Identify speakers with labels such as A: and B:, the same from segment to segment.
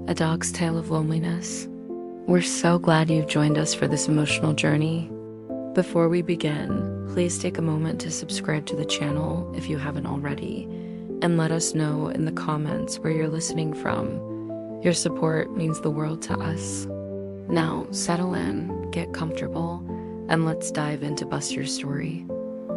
A: A Dog's Tale of Loneliness. We're so glad you've joined us for this emotional journey. Before we begin, please take a moment to subscribe to the channel if you haven't already, and let us know in the comments where you're listening from. Your support means the world to us. Now, settle in, get comfortable, and let's dive into Buster's story.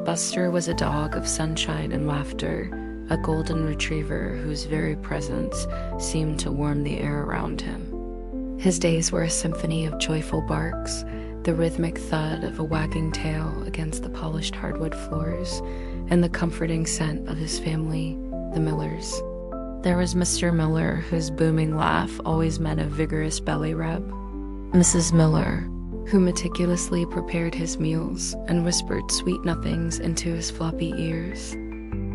A: Buster was a dog of sunshine and laughter, a golden retriever whose very presence seemed to warm the air around him. His days were a symphony of joyful barks, the rhythmic thud of a wagging tail against the polished hardwood floors, and the comforting scent of his family, the Millers. There was Mr. Miller, whose booming laugh always meant a vigorous belly rub. Mrs. Miller, who meticulously prepared his meals and whispered sweet nothings into his floppy ears.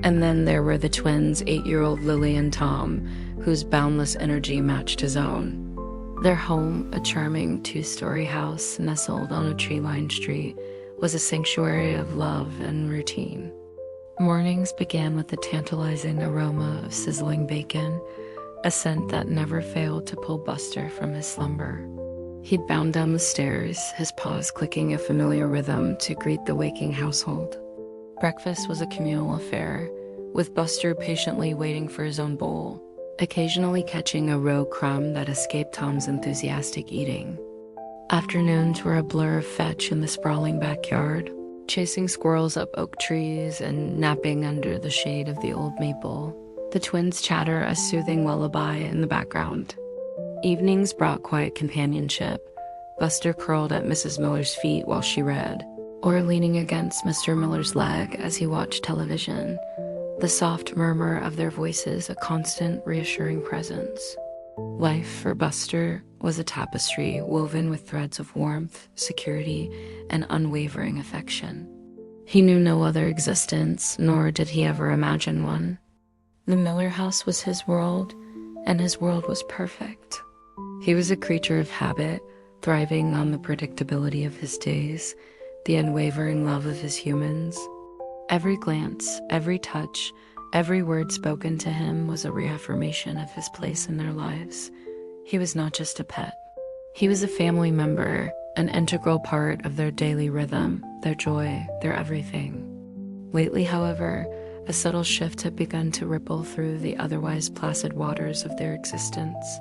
A: And then there were the twins, 8-year-old Lily and Tom, whose boundless energy matched his own. Their home, a charming 2-story house nestled on a tree-lined street, was a sanctuary of love and routine. Mornings began with the tantalizing aroma of sizzling bacon, a scent that never failed to pull Buster from his slumber. He'd bound down the stairs, his paws clicking a familiar rhythm to greet the waking household. Breakfast was a communal affair, with Buster patiently waiting for his own bowl, occasionally catching a rogue crumb that escaped Tom's enthusiastic eating. Afternoons were a blur of fetch in the sprawling backyard, chasing squirrels up oak trees and napping under the shade of the old maple. The twins chatter a soothing lullaby in the background. Evenings brought quiet companionship, Buster curled at Mrs. Miller's feet while she read, or leaning against Mr. Miller's leg as he watched television, the soft murmur of their voices a constant, reassuring presence. Life for Buster was a tapestry woven with threads of warmth, security, and unwavering affection. He knew no other existence, nor did he ever imagine one. The Miller house was his world, and his world was perfect. He was a creature of habit, thriving on the predictability of his days, the unwavering love of his humans. Every glance, every touch, every word spoken to him was a reaffirmation of his place in their lives. He was not just a pet. He was a family member, an integral part of their daily rhythm, their joy, their everything. Lately, however, a subtle shift had begun to ripple through the otherwise placid waters of their existence.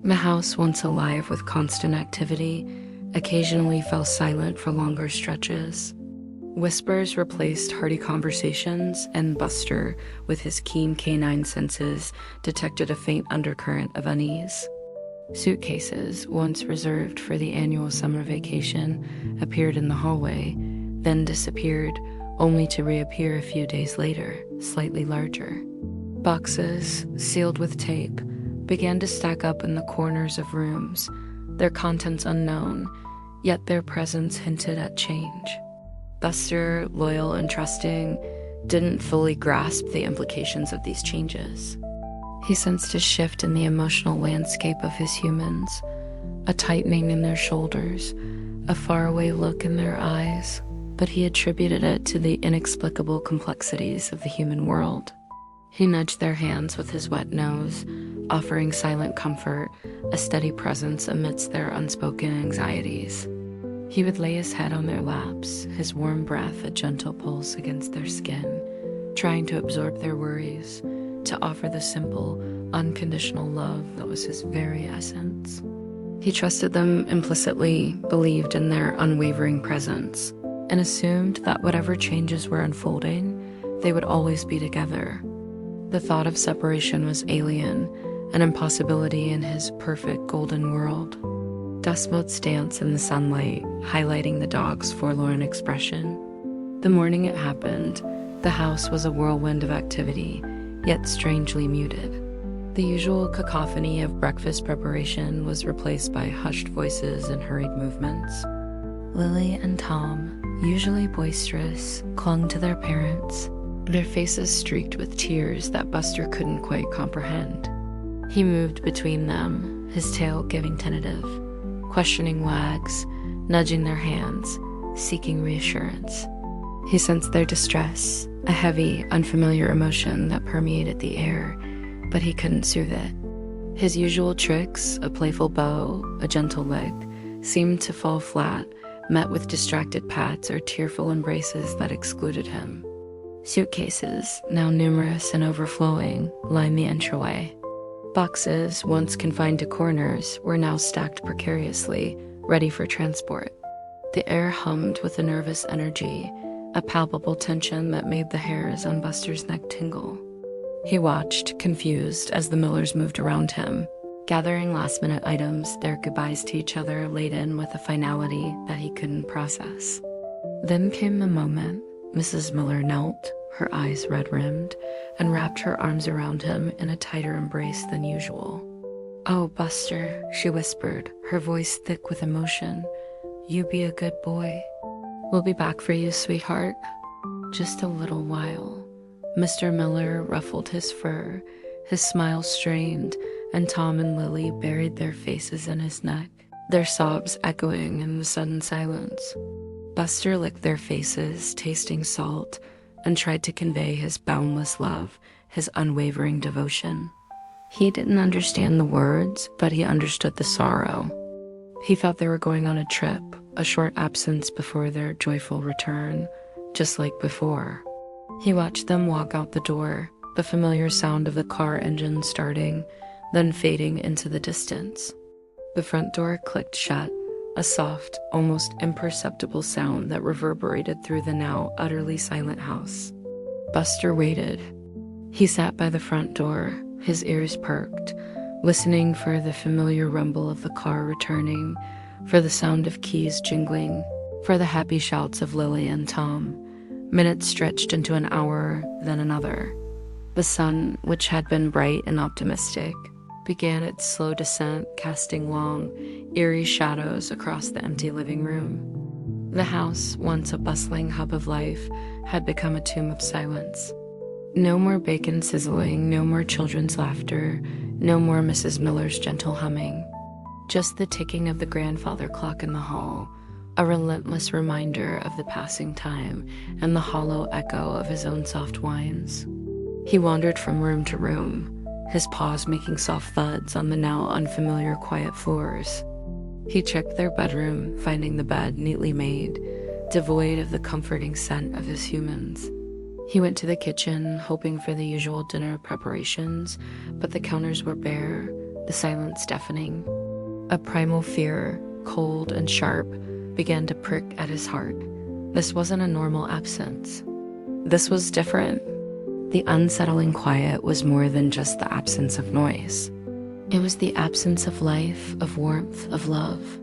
A: The house, once alive with constant activity, occasionally fell silent for longer stretches. Whispers replaced hearty conversations, and Buster, with his keen canine senses, detected a faint undercurrent of unease. Suitcases, once reserved for the annual summer vacation, appeared in the hallway, then disappeared, only to reappear a few days later, slightly larger. Boxes, sealed with tape, began to stack up in the corners of rooms, their contents unknown, yet their presence hinted at change. Buster, loyal and trusting, didn't fully grasp the implications of these changes. He sensed a shift in the emotional landscape of his humans, a tightening in their shoulders, a faraway look in their eyes, but he attributed it to the inexplicable complexities of the human world. He nudged their hands with his wet nose, offering silent comfort, a steady presence amidst their unspoken anxieties. He would lay his head on their laps, his warm breath a gentle pulse against their skin, trying to absorb their worries, to offer the simple, unconditional love that was his very essence. He trusted them implicitly, believed in their unwavering presence, and assumed that whatever changes were unfolding, they would always be together. The thought of separation was alien, an impossibility in his perfect golden world. Dust motes danced in the sunlight, highlighting the dog's forlorn expression. The morning it happened, the house was a whirlwind of activity, yet strangely muted. The usual cacophony of breakfast preparation was replaced by hushed voices and hurried movements. Lily and Tom, usually boisterous, clung to their parents, their faces streaked with tears that Buster couldn't quite comprehend. He moved between them, his tail giving tentative, questioning wags, nudging their hands, seeking reassurance. He sensed their distress, a heavy, unfamiliar emotion that permeated the air, but he couldn't soothe it. His usual tricks, a playful bow, a gentle lick, seemed to fall flat, met with distracted pats or tearful embraces that excluded him. Suitcases, now numerous and overflowing, lined the entryway. Boxes, once confined to corners, were now stacked precariously, ready for transport. The air hummed with a nervous energy, a palpable tension that made the hairs on Buster's neck tingle. He watched, confused, as the Millers moved around him, gathering last-minute items, their goodbyes to each other laden with a finality that he couldn't process. Then came the moment. Mrs. Miller knelt, her eyes red-rimmed, and wrapped her arms around him in a tighter embrace than usual. "Oh, Buster," she whispered, her voice thick with emotion. "You be a good boy. We'll be back for you, sweetheart. Just a little while." Mr. Miller ruffled his fur, his smile strained, and Tom and Lily buried their faces in his neck, their sobs echoing in the sudden silence. Buster licked their faces, tasting salt, and tried to convey his boundless love, his unwavering devotion. He didn't understand the words, but he understood the sorrow. He felt they were going on a trip, a short absence before their joyful return, just like before. He watched them walk out the door, the familiar sound of the car engine starting, then fading into the distance. The front door clicked shut, a soft, almost imperceptible sound that reverberated through the now utterly silent house. Buster waited. He sat by the front door, his ears perked, listening for the familiar rumble of the car returning, for the sound of keys jingling, for the happy shouts of Lily and Tom. Minutes stretched into an hour, then another. The sun, which had been bright and optimistic, began its slow descent, casting long, eerie shadows across the empty living room. The house, once a bustling hub of life, had become a tomb of silence. No more bacon sizzling, no more children's laughter, no more Mrs. Miller's gentle humming. Just the ticking of the grandfather clock in the hall, a relentless reminder of the passing time and the hollow echo of his own soft whines. He wandered from room to room, his paws making soft thuds on the now unfamiliar quiet floors. He checked their bedroom, finding the bed neatly made, devoid of the comforting scent of his humans. He went to the kitchen, hoping for the usual dinner preparations, but the counters were bare, the silence deafening. A primal fear, cold and sharp, began to prick at his heart. This wasn't a normal absence. This was different. The unsettling quiet was more than just the absence of noise. It was the absence of life, of warmth, of love.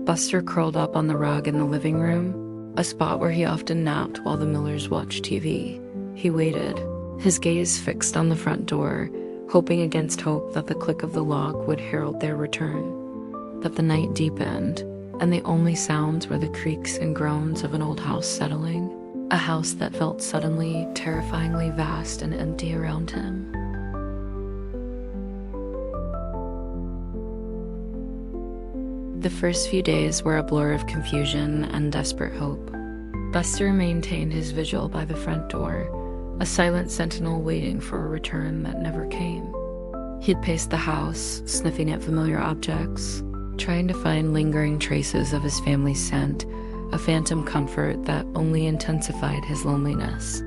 A: Buster curled up on the rug in the living room, a spot where he often napped while the Millers watched TV. He waited, his gaze fixed on the front door, hoping against hope that the click of the lock would herald their return. That the night deepened, and the only sounds were the creaks and groans of an old house settling, a house that felt suddenly, terrifyingly vast and empty around him. The first few days were a blur of confusion and desperate hope. Buster maintained his vigil by the front door, a silent sentinel waiting for a return that never came. He'd paced the house, sniffing at familiar objects, trying to find lingering traces of his family's scent, a phantom comfort that only intensified his loneliness.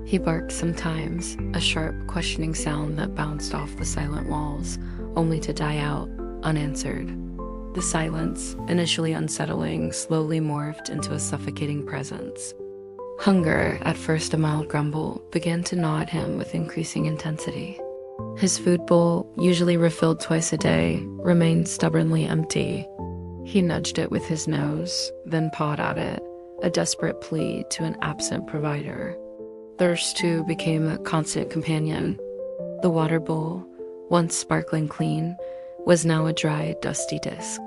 A: He barked sometimes, a sharp, questioning sound that bounced off the silent walls, only to die out, unanswered. The silence, initially unsettling, slowly morphed into a suffocating presence. Hunger, at first a mild grumble, began to gnaw at him with increasing intensity. His food bowl, usually refilled twice a day, remained stubbornly empty. He nudged it with his nose, then pawed at it, a desperate plea to an absent provider. Thirst, too, became a constant companion. The water bowl, once sparkling clean, was now a dry, dusty disk.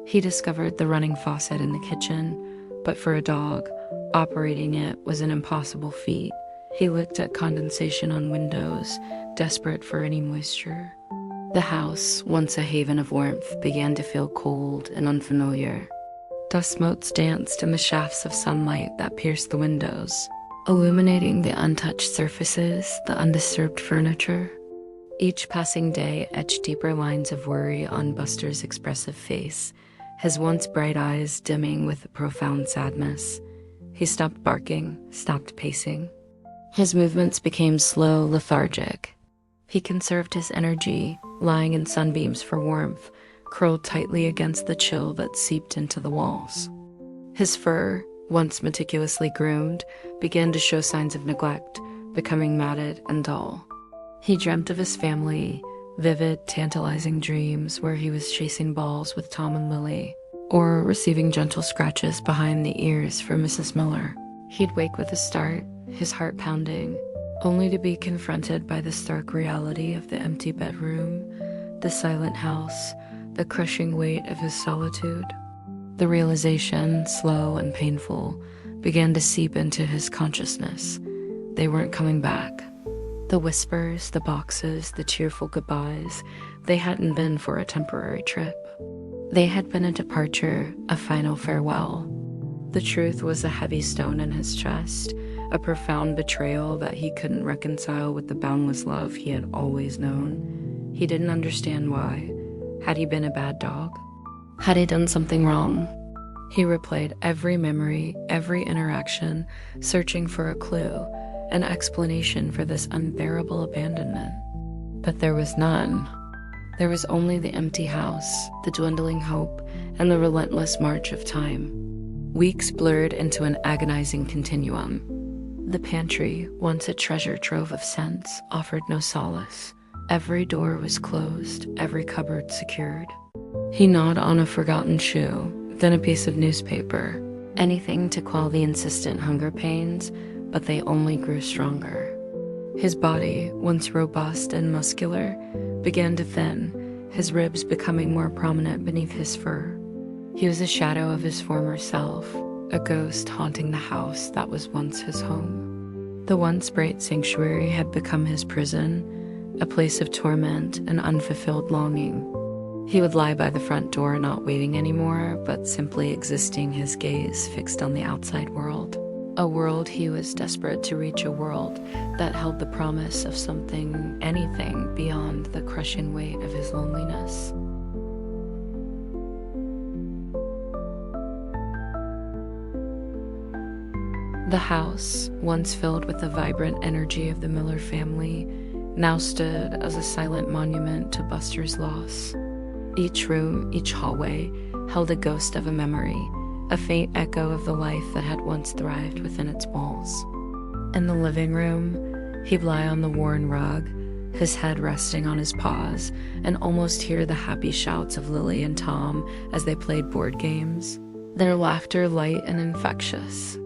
A: He discovered the running faucet in the kitchen, but for a dog, operating it was an impossible feat. He looked at condensation on windows, desperate for any moisture. The house, once a haven of warmth, began to feel cold and unfamiliar. Dust motes danced in the shafts of sunlight that pierced the windows, illuminating the untouched surfaces, the undisturbed furniture. Each passing day etched deeper lines of worry on Buster's expressive face, his once bright eyes dimming with a profound sadness. He stopped barking, stopped pacing. His movements became slow, lethargic. He conserved his energy, lying in sunbeams for warmth, curled tightly against the chill that seeped into the walls. His fur, once meticulously groomed, began to show signs of neglect, becoming matted and dull. He dreamt of his family, vivid, tantalizing dreams where he was chasing balls with Tom and Lily, or receiving gentle scratches behind the ears from Mrs. Miller. He'd wake with a start, his heart pounding, only to be confronted by the stark reality of the empty bedroom, the silent house, the crushing weight of his solitude. The realization, slow and painful, began to seep into his consciousness. They weren't coming back. The whispers, the boxes, the cheerful goodbyes, they hadn't been for a temporary trip. They had been a departure, a final farewell. The truth was a heavy stone in his chest, a profound betrayal that he couldn't reconcile with the boundless love he had always known. He didn't understand why. Had he been a bad dog? Had he done something wrong? He replayed every memory, every interaction, searching for a clue, an explanation for this unbearable abandonment. But there was none. There was only the empty house, the dwindling hope, and the relentless march of time. Weeks blurred into an agonizing continuum. The pantry, once a treasure trove of scents, offered no solace. Every door was closed, every cupboard secured. He gnawed on a forgotten shoe, then a piece of newspaper, anything to quell the insistent hunger pains, but they only grew stronger. His body, once robust and muscular, began to thin, his ribs becoming more prominent beneath his fur. He was a shadow of his former self, a ghost haunting the house that was once his home. The once bright sanctuary had become his prison, a place of torment and unfulfilled longing. He would lie by the front door, not waiting anymore, but simply existing, his gaze fixed on the outside world. A world he was desperate to reach, a world that held the promise of something, anything, beyond the crushing weight of his loneliness. The house, once filled with the vibrant energy of the Miller family, now stood as a silent monument to Buster's loss. Each room, each hallway, held a ghost of a memory, a faint echo of the life that had once thrived within its walls. In the living room, he'd lie on the worn rug, his head resting on his paws, and almost hear the happy shouts of Lily and Tom as they played board games, their laughter light and infectious.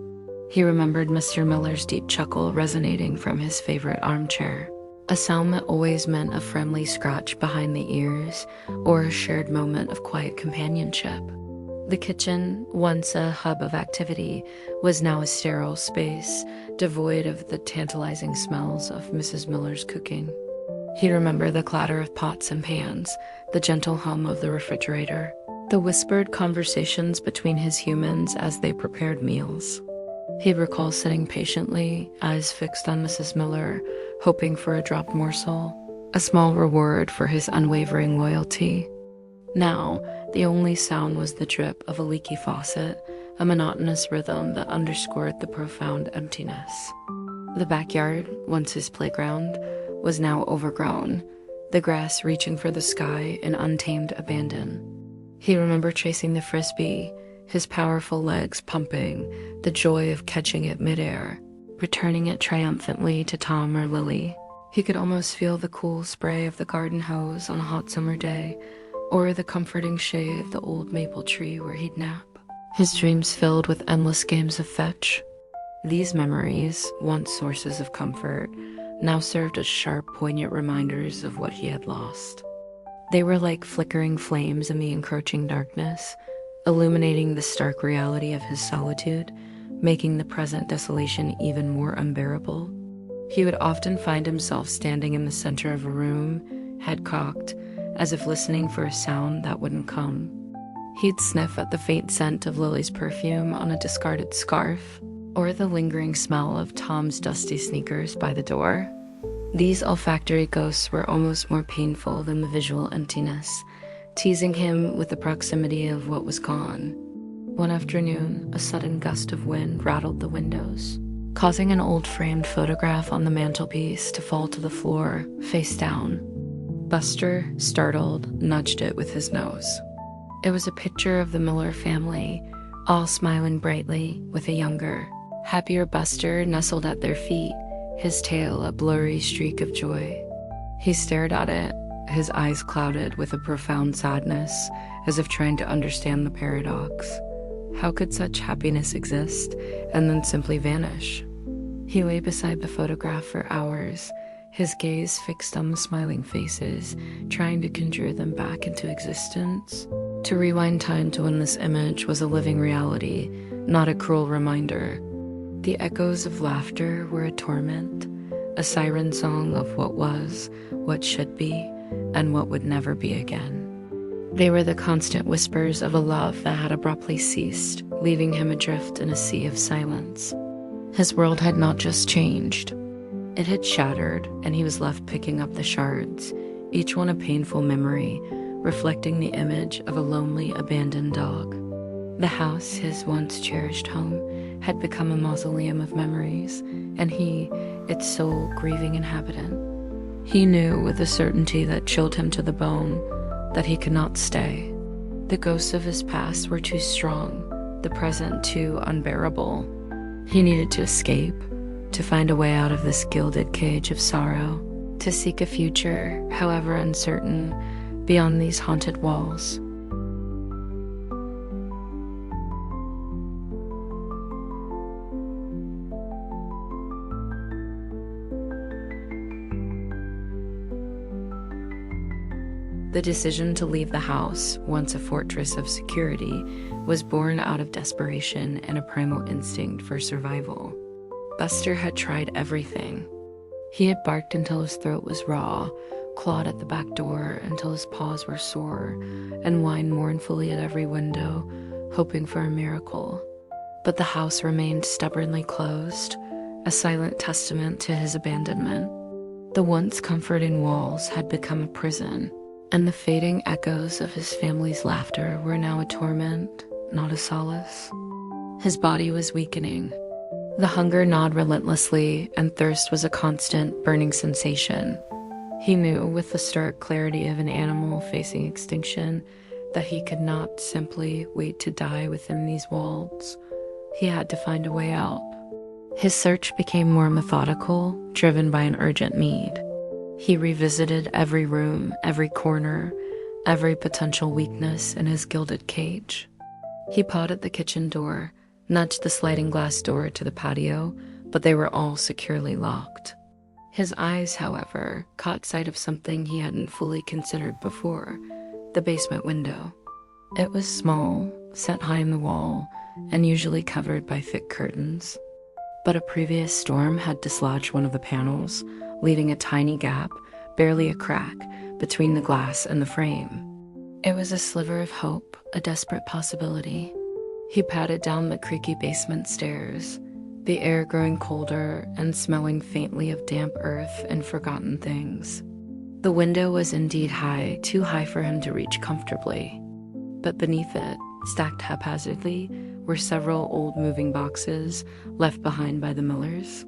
A: He remembered Mr. Miller's deep chuckle resonating from his favorite armchair, a sound that always meant a friendly scratch behind the ears or a shared moment of quiet companionship. The kitchen, once a hub of activity, was now a sterile space, devoid of the tantalizing smells of Mrs. Miller's cooking. He remembered the clatter of pots and pans, the gentle hum of the refrigerator, the whispered conversations between his humans as they prepared meals. He'd recall sitting patiently, eyes fixed on Mrs. Miller, hoping for a dropped morsel, a small reward for his unwavering loyalty. Now, the only sound was the drip of a leaky faucet, a monotonous rhythm that underscored the profound emptiness. The backyard, once his playground, was now overgrown, the grass reaching for the sky in untamed abandon. He remembered chasing the frisbee, his powerful legs pumping, the joy of catching it midair, returning it triumphantly to Tom or Lily. He could almost feel the cool spray of the garden hose on a hot summer day, or the comforting shade of the old maple tree where he'd nap. His dreams filled with endless games of fetch. These memories, once sources of comfort, now served as sharp, poignant reminders of what he had lost. They were like flickering flames in the encroaching darkness, illuminating the stark reality of his solitude, making the present desolation even more unbearable. He would often find himself standing in the center of a room, head cocked, as if listening for a sound that wouldn't come. He'd sniff at the faint scent of Lily's perfume on a discarded scarf, or the lingering smell of Tom's dusty sneakers by the door. These olfactory ghosts were almost more painful than the visual emptiness, teasing him with the proximity of what was gone. One afternoon, a sudden gust of wind rattled the windows, causing an old framed photograph on the mantelpiece to fall to the floor, face down. Buster, startled, nudged it with his nose. It was a picture of the Miller family, all smiling brightly, with a younger, happier Buster nestled at their feet, his tail a blurry streak of joy. He stared at it, his eyes clouded with a profound sadness, as if trying to understand the paradox. How could such happiness exist and then simply vanish? He lay beside the photograph for hours, his gaze fixed on the smiling faces, trying to conjure them back into existence. To rewind time to when this image was a living reality, not a cruel reminder. The echoes of laughter were a torment, a siren song of what was, what should be, and what would never be again. They were the constant whispers of a love that had abruptly ceased, leaving him adrift in a sea of silence. His world had not just changed. It had shattered, and he was left picking up the shards, each one a painful memory, reflecting the image of a lonely, abandoned dog. The house, his once cherished home, had become a mausoleum of memories, and he, its sole grieving inhabitant. He knew with a certainty that chilled him to the bone that he could not stay. The ghosts of his past were too strong, the present too unbearable. He needed to escape, to find a way out of this gilded cage of sorrow, to seek a future, however uncertain, beyond these haunted walls. The decision to leave the house, once a fortress of security, was born out of desperation and a primal instinct for survival. Buster had tried everything. He had barked until his throat was raw, clawed at the back door until his paws were sore, and whined mournfully at every window, hoping for a miracle. But the house remained stubbornly closed, a silent testament to his abandonment. The once comforting walls had become a prison, and the fading echoes of his family's laughter were now a torment, not a solace. His body was weakening. The hunger gnawed relentlessly, and thirst was a constant, burning sensation. He knew, with the stark clarity of an animal facing extinction, that he could not simply wait to die within these walls. He had to find a way out. His search became more methodical, driven by an urgent need. He revisited every room, every corner, every potential weakness in his gilded cage. He pawed at the kitchen door, nudged the sliding glass door to the patio, but they were all securely locked. His eyes, however, caught sight of something he hadn't fully considered before: the basement window. It was small, set high in the wall, and usually covered by thick curtains. But a previous storm had dislodged one of the panels, leaving a tiny gap, barely a crack, between the glass and the frame. It was a sliver of hope, a desperate possibility. He padded down the creaky basement stairs, the air growing colder and smelling faintly of damp earth and forgotten things. The window was indeed high, too high for him to reach comfortably. But beneath it, stacked haphazardly, were several old moving boxes left behind by the Millers.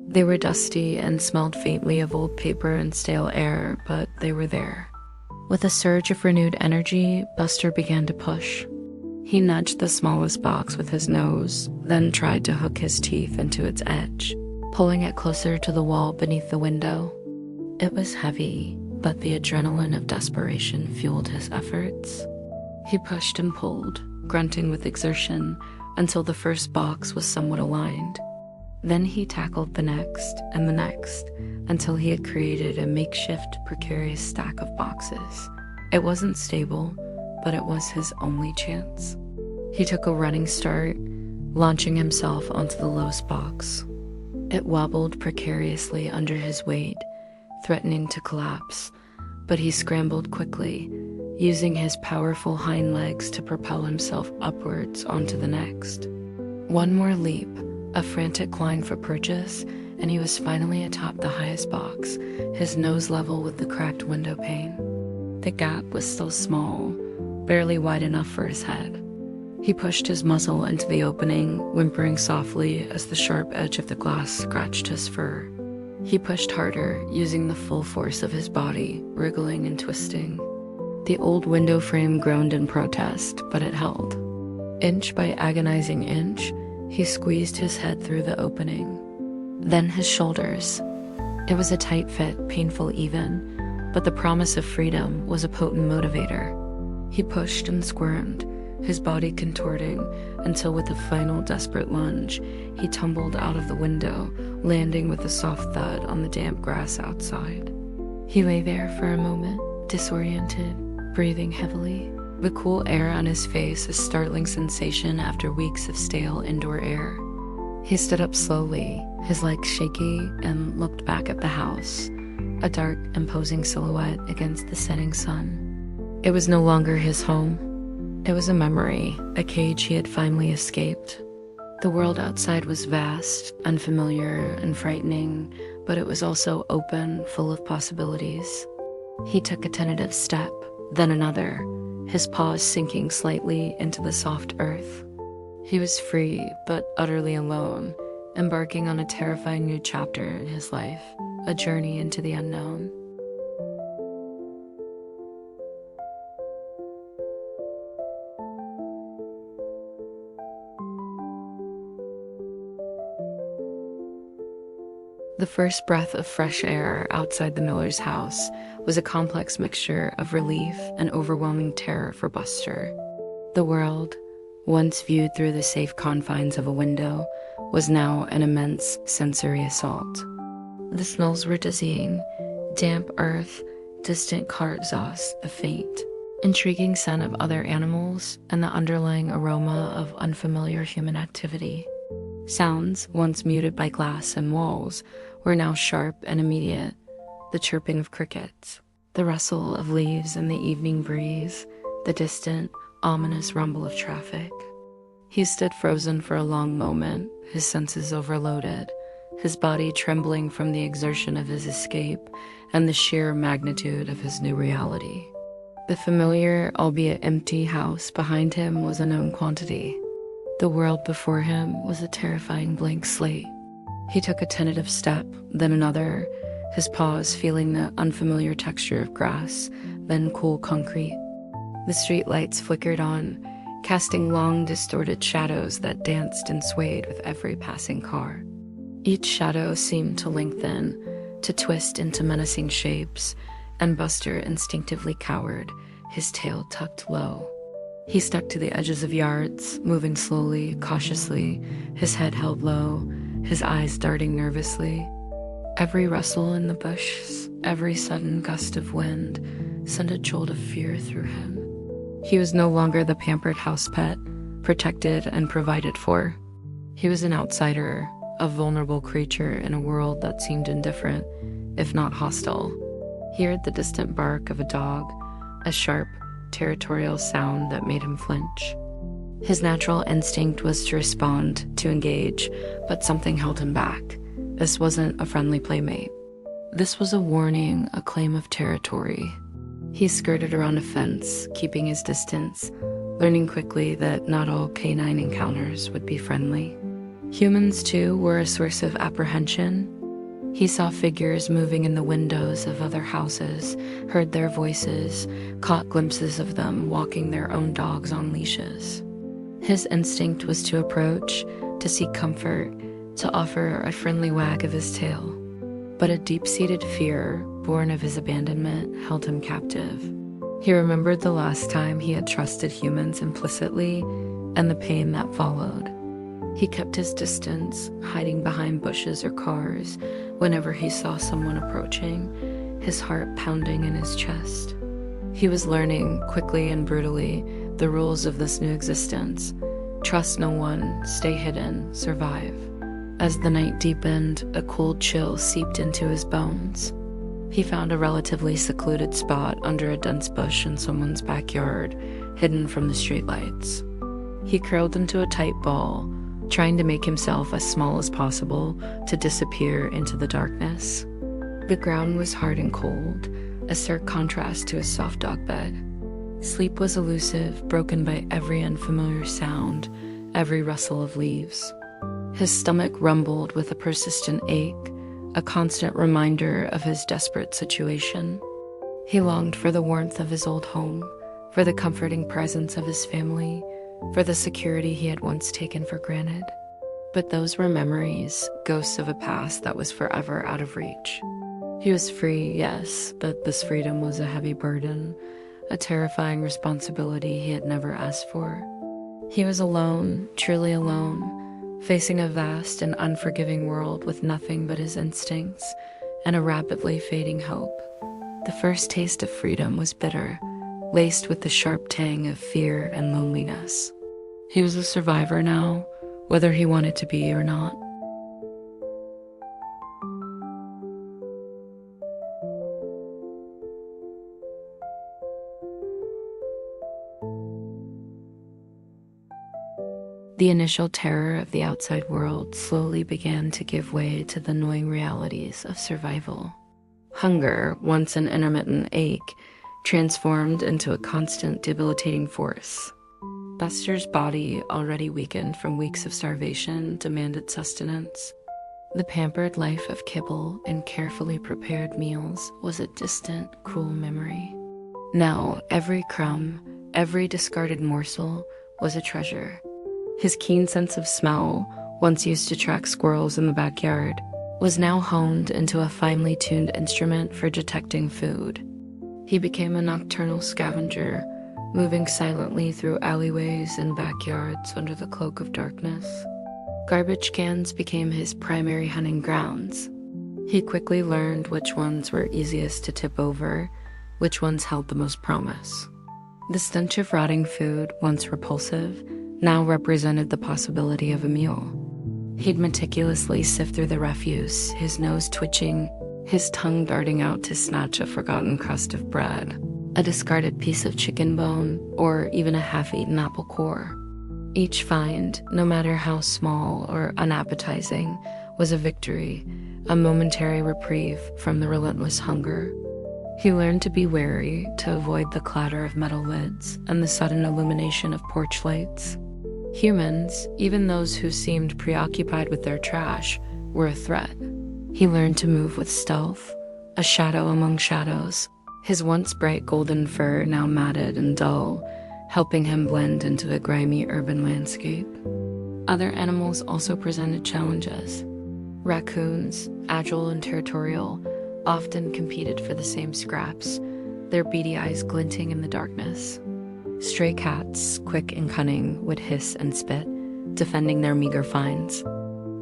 A: They were dusty and smelled faintly of old paper and stale air, but they were there. With a surge of renewed energy, Buster began to push. He nudged the smallest box with his nose, then tried to hook his teeth into its edge, pulling it closer to the wall beneath the window. It was heavy, but the adrenaline of desperation fueled his efforts. He pushed and pulled, grunting with exertion, until the first box was somewhat aligned. Then he tackled the next and the next, until he had created a makeshift, precarious stack of boxes. It wasn't stable, but it was his only chance. He took a running start, launching himself onto the lowest box. It wobbled precariously under his weight, threatening to collapse, but he scrambled quickly, using his powerful hind legs to propel himself upwards onto the next. One more leap, a frantic climb for purchase, and he was finally atop the highest box, his nose level with the cracked window pane. The gap was still small, barely wide enough for his head. He pushed his muzzle into the opening, whimpering softly as the sharp edge of the glass scratched his fur. He pushed harder, using the full force of his body, wriggling and twisting. The old window frame groaned in protest, but it held. Inch by agonizing inch, he squeezed his head through the opening. Then his shoulders. It was a tight fit, painful even, but the promise of freedom was a potent motivator. He pushed and squirmed, his body contorting, until with a final desperate lunge, he tumbled out of the window, landing with a soft thud on the damp grass outside. He lay there for a moment, disoriented, breathing heavily, the cool air on his face a startling sensation after weeks of stale indoor air. He stood up slowly, his legs shaky, and looked back at the house, a dark, imposing silhouette against the setting sun. It was no longer his home. It was a memory, a cage he had finally escaped. The world outside was vast, unfamiliar, and frightening, but it was also open, full of possibilities. He took a tentative step, then another, his paws sinking slightly into the soft earth. He was free, but utterly alone, embarking on a terrifying new chapter in his life, a journey into the unknown. The first breath of fresh air outside the Miller's house was a complex mixture of relief and overwhelming terror for Buster. The world, once viewed through the safe confines of a window, was now an immense sensory assault. The smells were dizzying: damp earth, distant car exhaust, a faint, intriguing scent of other animals, and the underlying aroma of unfamiliar human activity. Sounds, once muted by glass and walls, were now sharp and immediate: the chirping of crickets, the rustle of leaves in the evening breeze, the distant, ominous rumble of traffic. He stood frozen for a long moment, his senses overloaded, his body trembling from the exertion of his escape and the sheer magnitude of his new reality. The familiar, albeit empty, house behind him was a known quantity. The world before him was a terrifying blank slate. He took a tentative step, then another, his paws feeling the unfamiliar texture of grass, then cool concrete. The streetlights flickered on, casting long, distorted shadows that danced and swayed with every passing car. Each shadow seemed to lengthen, to twist into menacing shapes, and Buster instinctively cowered, his tail tucked low. He stuck to the edges of yards, moving slowly, cautiously, his head held low, his eyes darting nervously. Every rustle in the bushes, every sudden gust of wind, sent a jolt of fear through him. He was no longer the pampered house pet, protected and provided for. He was an outsider, a vulnerable creature in a world that seemed indifferent, if not hostile. He heard the distant bark of a dog, a sharp, territorial sound that made him flinch. His natural instinct was to respond, to engage, but something held him back. This wasn't a friendly playmate. This was a warning, a claim of territory. He skirted around a fence, keeping his distance, learning quickly that not all canine encounters would be friendly. Humans, too, were a source of apprehension. He saw figures moving in the windows of other houses, heard their voices, caught glimpses of them walking their own dogs on leashes. His instinct was to approach, to seek comfort, to offer a friendly wag of his tail. But a deep-seated fear, born of his abandonment, held him captive. He remembered the last time he had trusted humans implicitly and the pain that followed. He kept his distance, hiding behind bushes or cars whenever he saw someone approaching, his heart pounding in his chest. He was learning, quickly and brutally, the rules of this new existence. Trust no one, stay hidden, survive. As the night deepened, a cold chill seeped into his bones. He found a relatively secluded spot under a dense bush in someone's backyard, hidden from the streetlights. He curled into a tight ball, trying to make himself as small as possible to disappear into the darkness. The ground was hard and cold, a stark contrast to his soft dog bed. Sleep was elusive, broken by every unfamiliar sound, every rustle of leaves. His stomach rumbled with a persistent ache, a constant reminder of his desperate situation. He longed for the warmth of his old home, for the comforting presence of his family, for the security he had once taken for granted. But those were memories, ghosts of a past that was forever out of reach. He was free, yes, but this freedom was a heavy burden, a terrifying responsibility he had never asked for. He was alone, truly alone, facing a vast and unforgiving world with nothing but his instincts and a rapidly fading hope. The first taste of freedom was bitter, laced with the sharp tang of fear and loneliness. He was a survivor now, whether he wanted to be or not. The initial terror of the outside world slowly began to give way to the gnawing realities of survival. Hunger, once an intermittent ache, transformed into a constant debilitating force. Buster's body, already weakened from weeks of starvation, demanded sustenance. The pampered life of kibble and carefully prepared meals was a distant, cruel memory. Now, every crumb, every discarded morsel was a treasure. His keen sense of smell, once used to track squirrels in the backyard, was now honed into a finely tuned instrument for detecting food. He became a nocturnal scavenger, moving silently through alleyways and backyards under the cloak of darkness. Garbage cans became his primary hunting grounds. He quickly learned which ones were easiest to tip over, which ones held the most promise. The stench of rotting food, once repulsive, now represented the possibility of a meal. He'd meticulously sift through the refuse, his nose twitching, his tongue darting out to snatch a forgotten crust of bread, a discarded piece of chicken bone, or even a half-eaten apple core. Each find, no matter how small or unappetizing, was a victory, a momentary reprieve from the relentless hunger. He learned to be wary, to avoid the clatter of metal lids and the sudden illumination of porch lights. Humans, even those who seemed preoccupied with their trash, were a threat. He learned to move with stealth, a shadow among shadows, his once bright golden fur now matted and dull, helping him blend into the grimy urban landscape. Other animals also presented challenges. Raccoons, agile and territorial, often competed for the same scraps, their beady eyes glinting in the darkness. Stray cats, quick and cunning, would hiss and spit, defending their meager finds.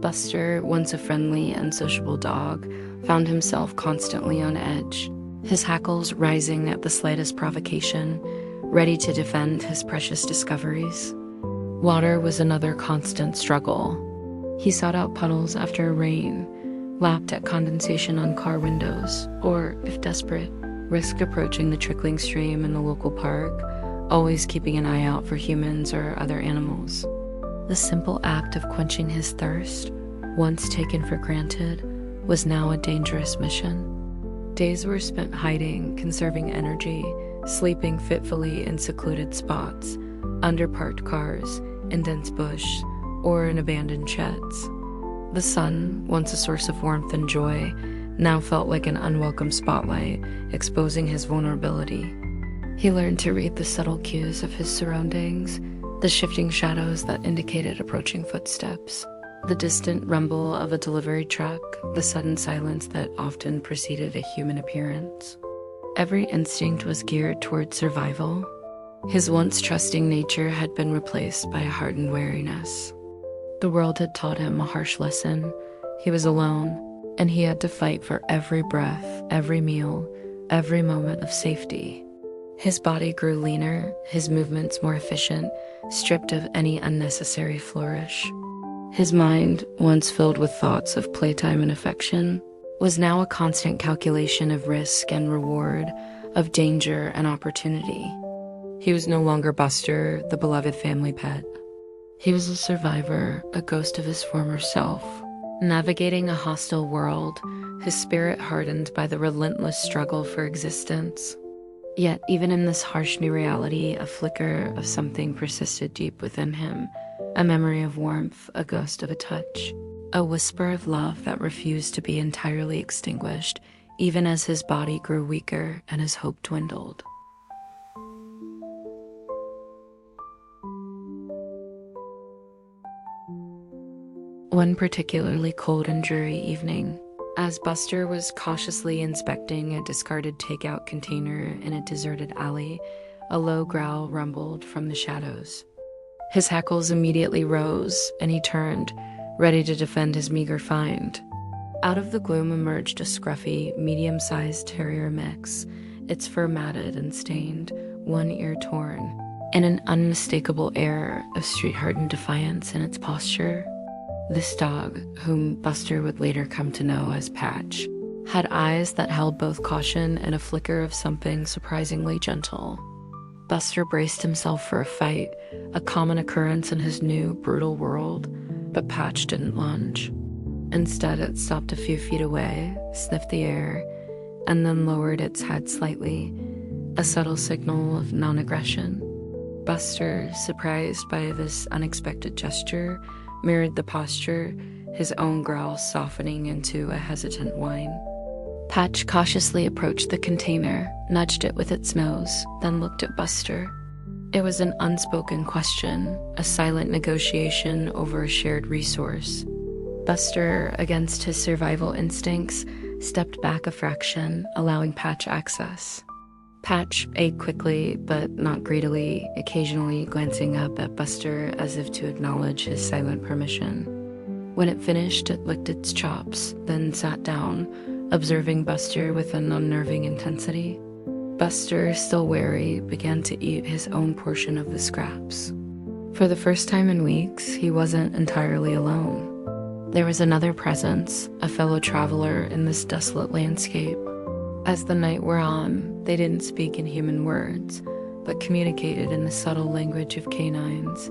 A: Buster, once a friendly and sociable dog, found himself constantly on edge, his hackles rising at the slightest provocation, ready to defend his precious discoveries. Water was another constant struggle. He sought out puddles after rain, lapped at condensation on car windows, or, if desperate, risked approaching the trickling stream in the local park, always keeping an eye out for humans or other animals. The simple act of quenching his thirst, once taken for granted, was now a dangerous mission. Days were spent hiding, conserving energy, sleeping fitfully in secluded spots, under parked cars, in dense bush, or in abandoned sheds. The sun, once a source of warmth and joy, now felt like an unwelcome spotlight, exposing his vulnerability. He learned to read the subtle cues of his surroundings, the shifting shadows that indicated approaching footsteps, the distant rumble of a delivery truck, the sudden silence that often preceded a human appearance. Every instinct was geared toward survival. His once trusting nature had been replaced by a hardened wariness. The world had taught him a harsh lesson. He was alone, and he had to fight for every breath, every meal, every moment of safety. His body grew leaner, his movements more efficient, stripped of any unnecessary flourish. His mind, once filled with thoughts of playtime and affection, was now a constant calculation of risk and reward, of danger and opportunity. He was no longer Buster, the beloved family pet. He was a survivor, a ghost of his former self. Navigating a hostile world, his spirit hardened by the relentless struggle for existence. Yet, even in this harsh new reality, a flicker of something persisted deep within him. A memory of warmth, a ghost of a touch. A whisper of love that refused to be entirely extinguished, even as his body grew weaker and his hope dwindled. One particularly cold and dreary evening, as Buster was cautiously inspecting a discarded takeout container in a deserted alley, a low growl rumbled from the shadows. His hackles immediately rose, and he turned, ready to defend his meager find. Out of the gloom emerged a scruffy, medium-sized terrier mix, its fur matted and stained, one ear torn, and an unmistakable air of street-hardened defiance in its posture. This dog, whom Buster would later come to know as Patch, had eyes that held both caution and a flicker of something surprisingly gentle. Buster braced himself for a fight, a common occurrence in his new, brutal world, but Patch didn't lunge. Instead, it stopped a few feet away, sniffed the air, and then lowered its head slightly, a subtle signal of non-aggression. Buster, surprised by this unexpected gesture, mirrored the posture, his own growl softening into a hesitant whine. Patch cautiously approached the container, nudged it with its nose, then looked at Buster. It was an unspoken question, a silent negotiation over a shared resource. Buster, against his survival instincts, stepped back a fraction, allowing Patch access. Patch ate quickly, but not greedily, occasionally glancing up at Buster as if to acknowledge his silent permission. When it finished, it licked its chops, then sat down, observing Buster with an unnerving intensity. Buster, still wary, began to eat his own portion of the scraps. For the first time in weeks, he wasn't entirely alone. There was another presence, a fellow traveler in this desolate landscape. As the night wore on, they didn't speak in human words, but communicated in the subtle language of canines.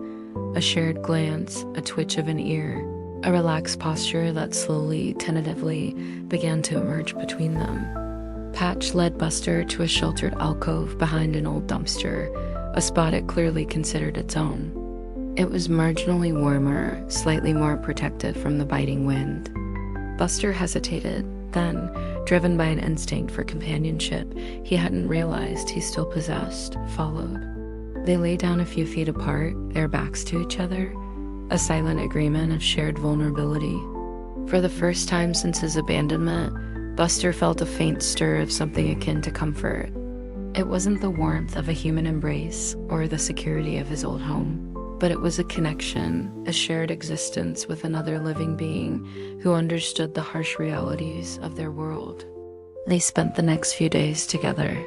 A: A shared glance, a twitch of an ear, a relaxed posture that slowly, tentatively began to emerge between them. Patch led Buster to a sheltered alcove behind an old dumpster, a spot it clearly considered its own. It was marginally warmer, slightly more protected from the biting wind. Buster hesitated, then, driven by an instinct for companionship he hadn't realized he still possessed, followed. They lay down a few feet apart, their backs to each other, a silent agreement of shared vulnerability. For the first time since his abandonment, Buster felt a faint stir of something akin to comfort. It wasn't the warmth of a human embrace or the security of his old home, but it was a connection, a shared existence with another living being who understood the harsh realities of their world. They spent the next few days together.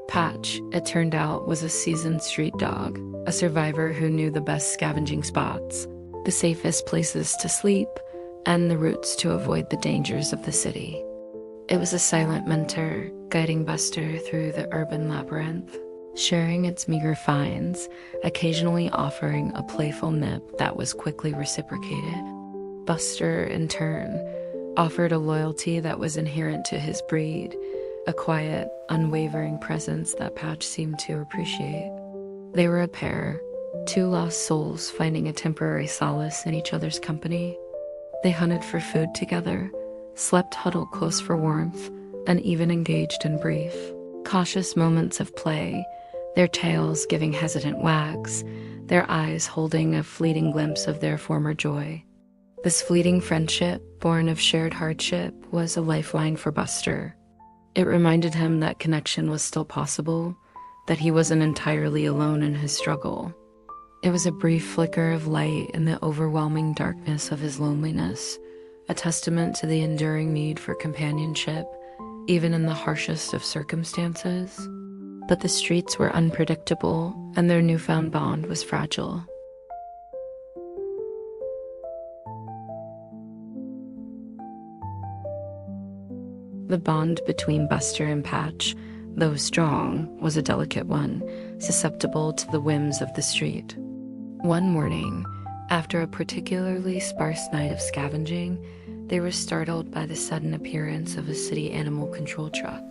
A: Patch, it turned out, was a seasoned street dog, a survivor who knew the best scavenging spots, the safest places to sleep, and the routes to avoid the dangers of the city. It was a silent mentor, guiding Buster through the urban labyrinth, sharing its meager finds, occasionally offering a playful nip that was quickly reciprocated. Buster, in turn, offered a loyalty that was inherent to his breed, a quiet, unwavering presence that Patch seemed to appreciate. They were a pair, two lost souls finding a temporary solace in each other's company. They hunted for food together, slept huddled close for warmth, and even engaged in brief, cautious moments of play, their tails giving hesitant wags, their eyes holding a fleeting glimpse of their former joy. This fleeting friendship, born of shared hardship, was a lifeline for Buster. It reminded him that connection was still possible, that he wasn't entirely alone in his struggle. It was a brief flicker of light in the overwhelming darkness of his loneliness, a testament to the enduring need for companionship, even in the harshest of circumstances. But the streets were unpredictable, and their newfound bond was fragile. The bond between Buster and Patch, though strong, was a delicate one, susceptible to the whims of the street. One morning, After a particularly sparse night of scavenging, they were startled by the sudden appearance of a city animal control truck.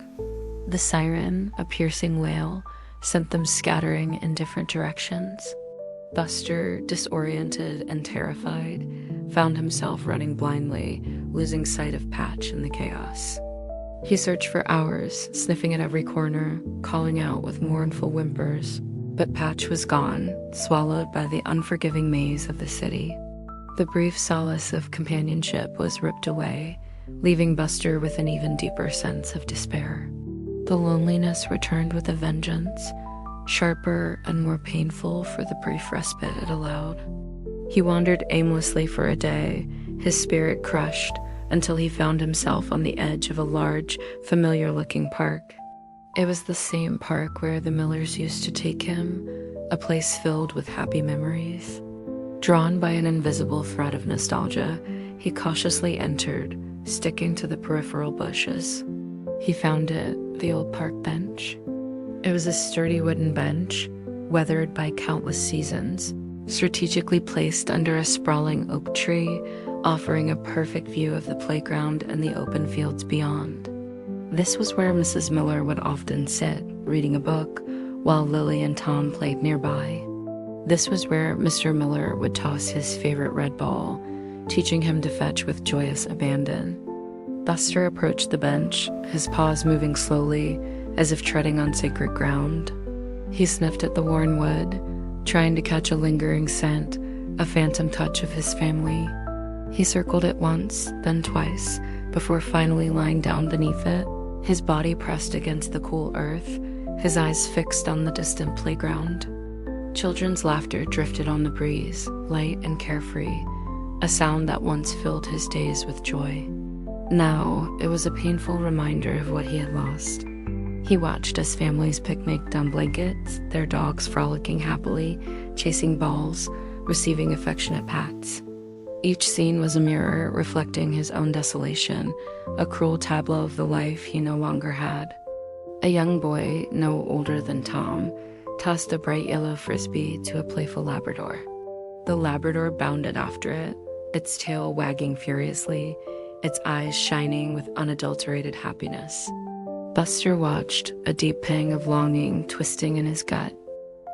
A: The siren, a piercing wail, sent them scattering in different directions. Buster, disoriented and terrified, found himself running blindly, losing sight of Patch in the chaos. He searched for hours, sniffing at every corner, calling out with mournful whimpers, but Patch was gone, swallowed by the unforgiving maze of the city. The brief solace of companionship was ripped away, leaving Buster with an even deeper sense of despair. The loneliness returned with a vengeance, sharper and more painful for the brief respite it allowed. He wandered aimlessly for a day, his spirit crushed, until he found himself on the edge of a large, familiar-looking park. It was the same park where the Millers used to take him, a place filled with happy memories. Drawn by an invisible thread of nostalgia, he cautiously entered, sticking to the peripheral bushes. He found it, the old park bench. It was a sturdy wooden bench, weathered by countless seasons, strategically placed under a sprawling oak tree, offering a perfect view of the playground and the open fields beyond. This was where Mrs. Miller would often sit, reading a book, while Lily and Tom played nearby. This was where Mr. Miller would toss his favorite red ball, teaching him to fetch with joyous abandon. Buster approached the bench, his paws moving slowly, as if treading on sacred ground. He sniffed at the worn wood, trying to catch a lingering scent, a phantom touch of his family. He circled it once, then twice, before finally lying down beneath it, his body pressed against the cool earth, his eyes fixed on the distant playground. Children's laughter drifted on the breeze, light and carefree, a sound that once filled his days with joy. Now, it was a painful reminder of what he had lost. He watched as families picnicked on blankets, their dogs frolicking happily, chasing balls, receiving affectionate pats. Each scene was a mirror reflecting his own desolation, a cruel tableau of the life he no longer had. A young boy, no older than Tom, tossed a bright yellow frisbee to a playful Labrador. The Labrador bounded after it, its tail wagging furiously, its eyes shining with unadulterated happiness. Buster watched, a deep pang of longing twisting in his gut.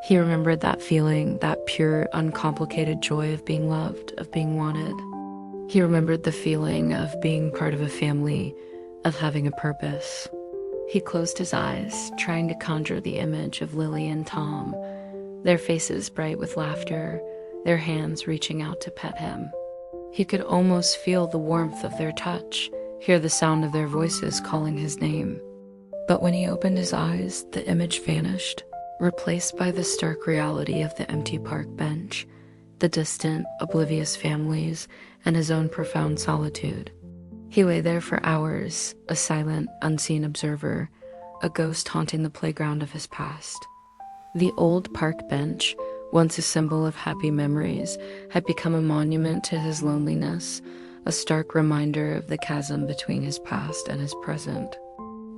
A: He remembered that feeling, that pure, uncomplicated joy of being loved, of being wanted. He remembered the feeling of being part of a family, of having a purpose. He closed his eyes, trying to conjure the image of Lily and Tom, their faces bright with laughter, their hands reaching out to pet him. He could almost feel the warmth of their touch, hear the sound of their voices calling his name. But when he opened his eyes, the image vanished, replaced by the stark reality of the empty park bench, the distant, oblivious families, and his own profound solitude. He lay there for hours, a silent, unseen observer, a ghost haunting the playground of his past. The old park bench, once a symbol of happy memories, had become a monument to his loneliness, a stark reminder of the chasm between his past and his present.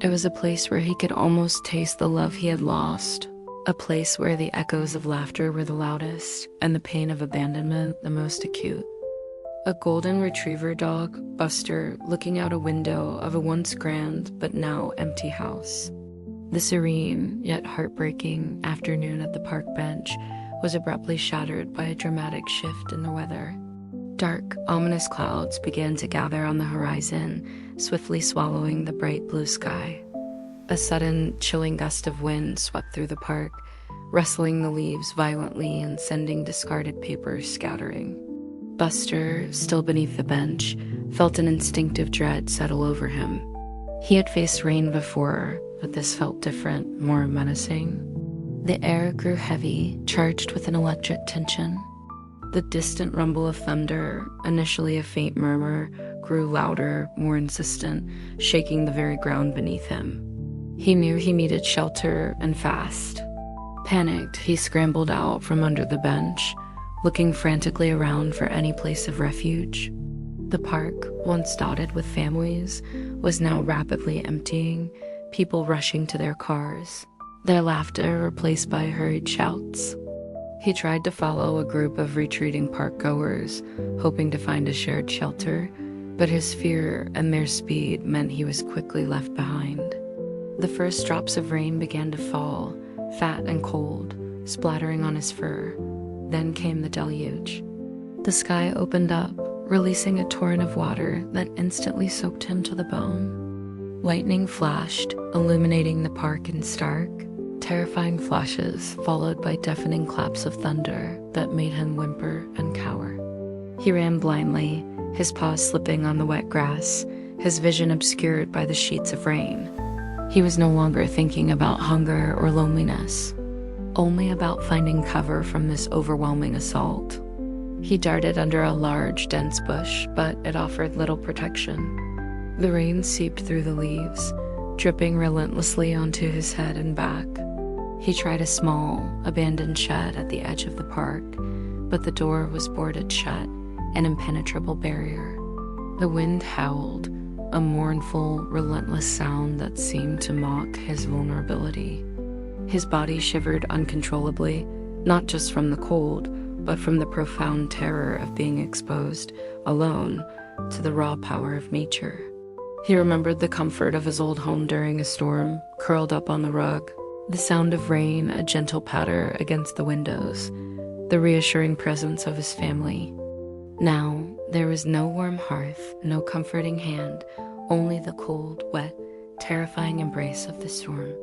A: It was a place where he could almost taste the love he had lost, a place where the echoes of laughter were the loudest and the pain of abandonment the most acute. A golden retriever dog, Buster, looking out a window of a once grand but now empty house. The serene, yet heartbreaking, afternoon at the park bench was abruptly shattered by a dramatic shift in the weather. Dark, ominous clouds began to gather on the horizon, swiftly swallowing the bright blue sky. A sudden, chilling gust of wind swept through the park, rustling the leaves violently and sending discarded papers scattering. Buster, still beneath the bench, felt an instinctive dread settle over him. He had faced rain before, but this felt different, more menacing. The air grew heavy, charged with an electric tension. The distant rumble of thunder, initially a faint murmur, grew louder, more insistent, shaking the very ground beneath him. He knew he needed shelter, and fast. Panicked, he scrambled out from under the bench, looking frantically around for any place of refuge. The park, once dotted with families, was now rapidly emptying, people rushing to their cars, their laughter replaced by hurried shouts. He tried to follow a group of retreating park goers, hoping to find a shared shelter, but his fear and their speed meant he was quickly left behind. The first drops of rain began to fall, fat and cold, splattering on his fur. Then came the deluge. The sky opened up, releasing a torrent of water that instantly soaked him to the bone. Lightning flashed, illuminating the park in stark, terrifying flashes followed by deafening claps of thunder that made him whimper and cower. He ran blindly, his paws slipping on the wet grass, his vision obscured by the sheets of rain. He was no longer thinking about hunger or loneliness, only about finding cover from this overwhelming assault. He darted under a large, dense bush, but it offered little protection. The rain seeped through the leaves, dripping relentlessly onto his head and back. He tried a small, abandoned shed at the edge of the park, but the door was boarded shut, an impenetrable barrier. The wind howled, a mournful, relentless sound that seemed to mock his vulnerability. His body shivered uncontrollably, not just from the cold, but from the profound terror of being exposed, alone, to the raw power of nature. He remembered the comfort of his old home during a storm, curled up on the rug, the sound of rain, a gentle patter against the windows, the reassuring presence of his family. Now, there was no warm hearth, no comforting hand, only the cold, wet, terrifying embrace of the storm.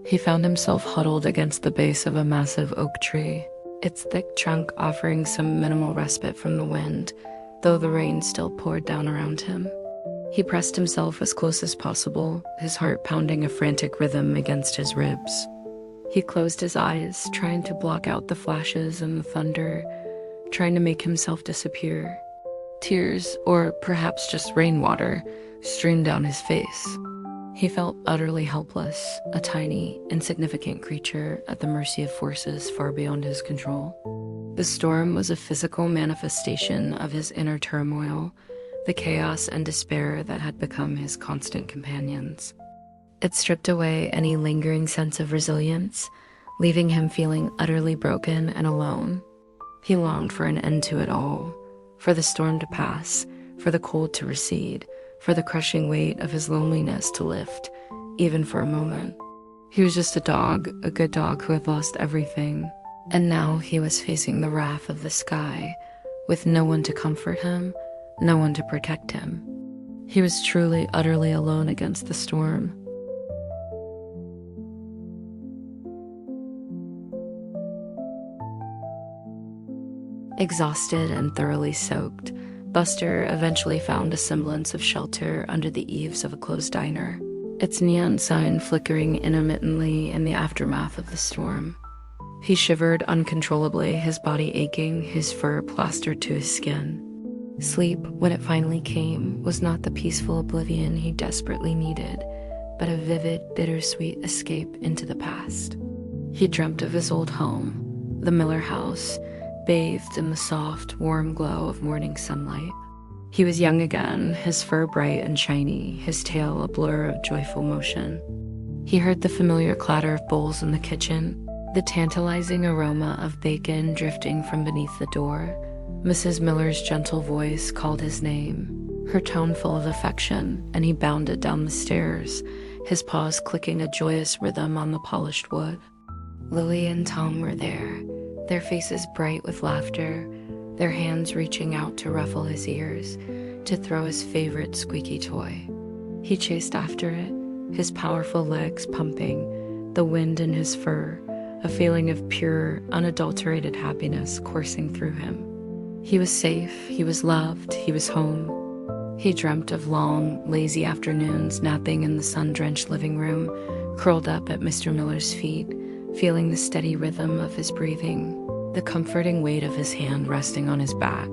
A: He found himself huddled against the base of a massive oak tree, its thick trunk offering some minimal respite from the wind, though the rain still poured down around him. He pressed himself as close as possible, his heart pounding a frantic rhythm against his ribs. He closed his eyes, trying to block out the flashes and the thunder, trying to make himself disappear. Tears, or perhaps just rainwater, streamed down his face. He felt utterly helpless, a tiny, insignificant creature at the mercy of forces far beyond his control. The storm was a physical manifestation of his inner turmoil, the chaos and despair that had become his constant companions. It stripped away any lingering sense of resilience, leaving him feeling utterly broken and alone. He longed for an end to it all, for the storm to pass, for the cold to recede, for the crushing weight of his loneliness to lift, even for a moment. He was just a dog, a good dog who had lost everything, and now he was facing the wrath of the sky, with no one to comfort him, no one to protect him. He was truly, utterly alone against the storm. Exhausted and thoroughly soaked, Buster eventually found a semblance of shelter under the eaves of a closed diner, its neon sign flickering intermittently in the aftermath of the storm. He shivered uncontrollably, his body aching, his fur plastered to his skin. Sleep, when it finally came, was not the peaceful oblivion he desperately needed, but a vivid, bittersweet escape into the past. He dreamt of his old home, the Miller house, bathed in the soft, warm glow of morning sunlight. He was young again, his fur bright and shiny, his tail a blur of joyful motion. He heard the familiar clatter of bowls in the kitchen, the tantalizing aroma of bacon drifting from beneath the door. Mrs. Miller's gentle voice called his name, her tone full of affection, and he bounded down the stairs, his paws clicking a joyous rhythm on the polished wood. Lily and Tom were there, their faces bright with laughter, their hands reaching out to ruffle his ears, to throw his favorite squeaky toy. He chased after it, his powerful legs pumping, the wind in his fur, a feeling of pure, unadulterated happiness coursing through him. He was safe, he was loved, he was home. He dreamt of long, lazy afternoons napping in the sun-drenched living room, curled up at Mr. Miller's feet, feeling the steady rhythm of his breathing, the comforting weight of his hand resting on his back.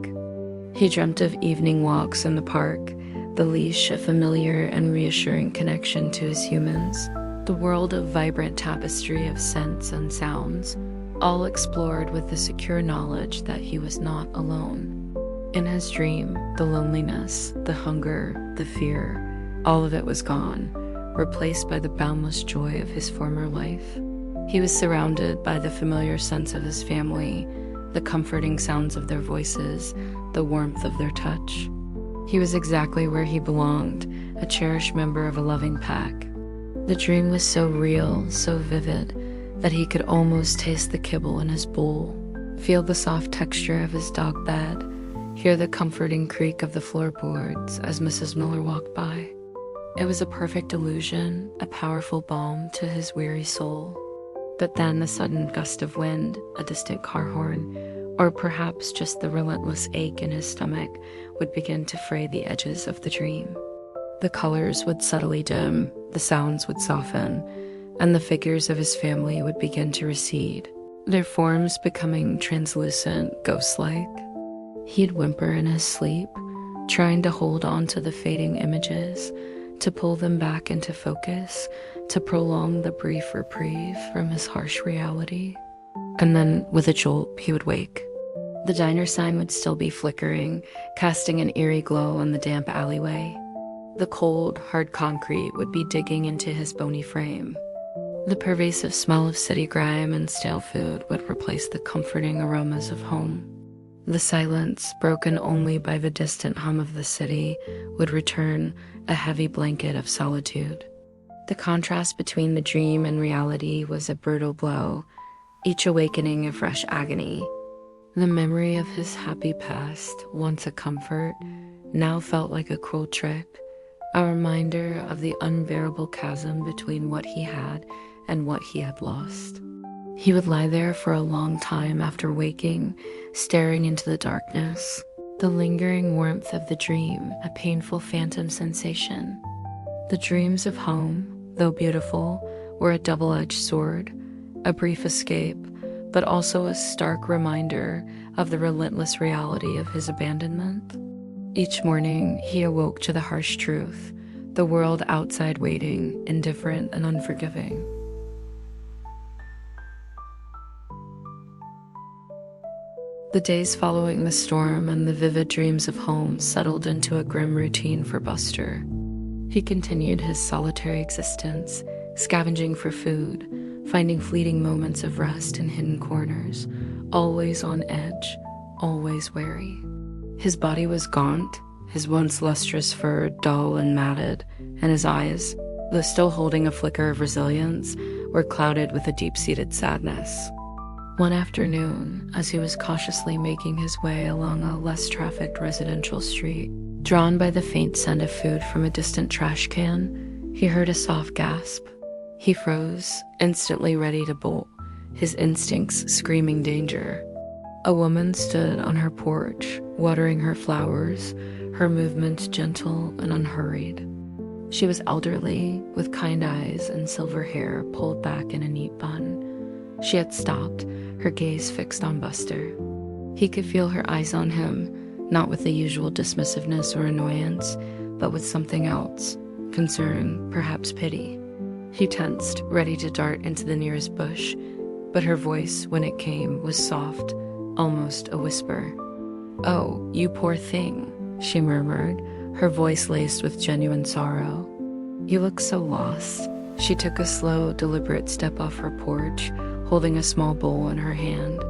A: He dreamt of evening walks in the park, the leash a familiar and reassuring connection to his humans, the world of vibrant tapestry of scents and sounds, all explored with the secure knowledge that he was not alone. In his dream, the loneliness, the hunger, the fear, all of it was gone, replaced by the boundless joy of his former life. He was surrounded by the familiar sense of his family, the comforting sounds of their voices, the warmth of their touch. He was exactly where he belonged, a cherished member of a loving pack. The dream was so real, so vivid, that he could almost taste the kibble in his bowl, feel the soft texture of his dog bed, hear the comforting creak of the floorboards as Mrs. Miller walked by. It was a perfect illusion, a powerful balm to his weary soul. But then a sudden gust of wind, a distant car horn, or perhaps just the relentless ache in his stomach would begin to fray the edges of the dream. The colors would subtly dim, the sounds would soften, and the figures of his family would begin to recede, their forms becoming translucent, ghost-like. He'd whimper in his sleep, trying to hold on to the fading images, to pull them back into focus, to prolong the brief reprieve from his harsh reality. And then, with a jolt, he would wake. The diner sign would still be flickering, casting an eerie glow on the damp alleyway. The cold, hard concrete would be digging into his bony frame. The pervasive smell of city grime and stale food would replace the comforting aromas of home. The silence, broken only by the distant hum of the city, would return, a heavy blanket of solitude. The contrast between the dream and reality was a brutal blow, each awakening a fresh agony. The memory of his happy past, once a comfort, now felt like a cruel trick, a reminder of the unbearable chasm between what he had and what he had lost. He would lie there for a long time after waking, staring into the darkness, the lingering warmth of the dream, a painful phantom sensation. The dreams of home, though beautiful, were a double-edged sword, a brief escape, but also a stark reminder of the relentless reality of his abandonment. Each morning, he awoke to the harsh truth, the world outside waiting, indifferent and unforgiving. The days following the storm and the vivid dreams of home settled into a grim routine for Buster. He continued his solitary existence, scavenging for food, finding fleeting moments of rest in hidden corners, always on edge, always wary. His body was gaunt, his once lustrous fur dull and matted, and his eyes, though still holding a flicker of resilience, were clouded with a deep-seated sadness. One afternoon, as he was cautiously making his way along a less trafficked residential street, drawn by the faint scent of food from a distant trash can, he heard a soft gasp. He froze, instantly ready to bolt, his instincts screaming danger. A woman stood on her porch, watering her flowers, her movements gentle and unhurried. She was elderly, with kind eyes and silver hair pulled back in a neat bun. She had stopped, her gaze fixed on Buster. He could feel her eyes on him, not with the usual dismissiveness or annoyance, but with something else, concern, perhaps pity. He tensed, ready to dart into the nearest bush, but her voice, when it came, was soft, almost a whisper. "Oh, you poor thing," she murmured, her voice laced with genuine sorrow. "You look so lost." She took a slow, deliberate step off her porch, holding a small bowl in her hand.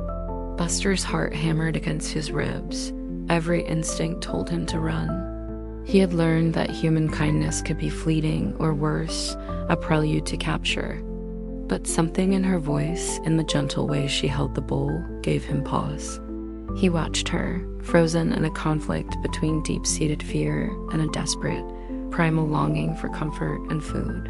A: Buster's heart hammered against his ribs. Every instinct told him to run. He had learned that human kindness could be fleeting, or worse, a prelude to capture. But something in her voice, in the gentle way she held the bowl, gave him pause. He watched her, frozen in a conflict between deep-seated fear and a desperate, primal longing for comfort and food.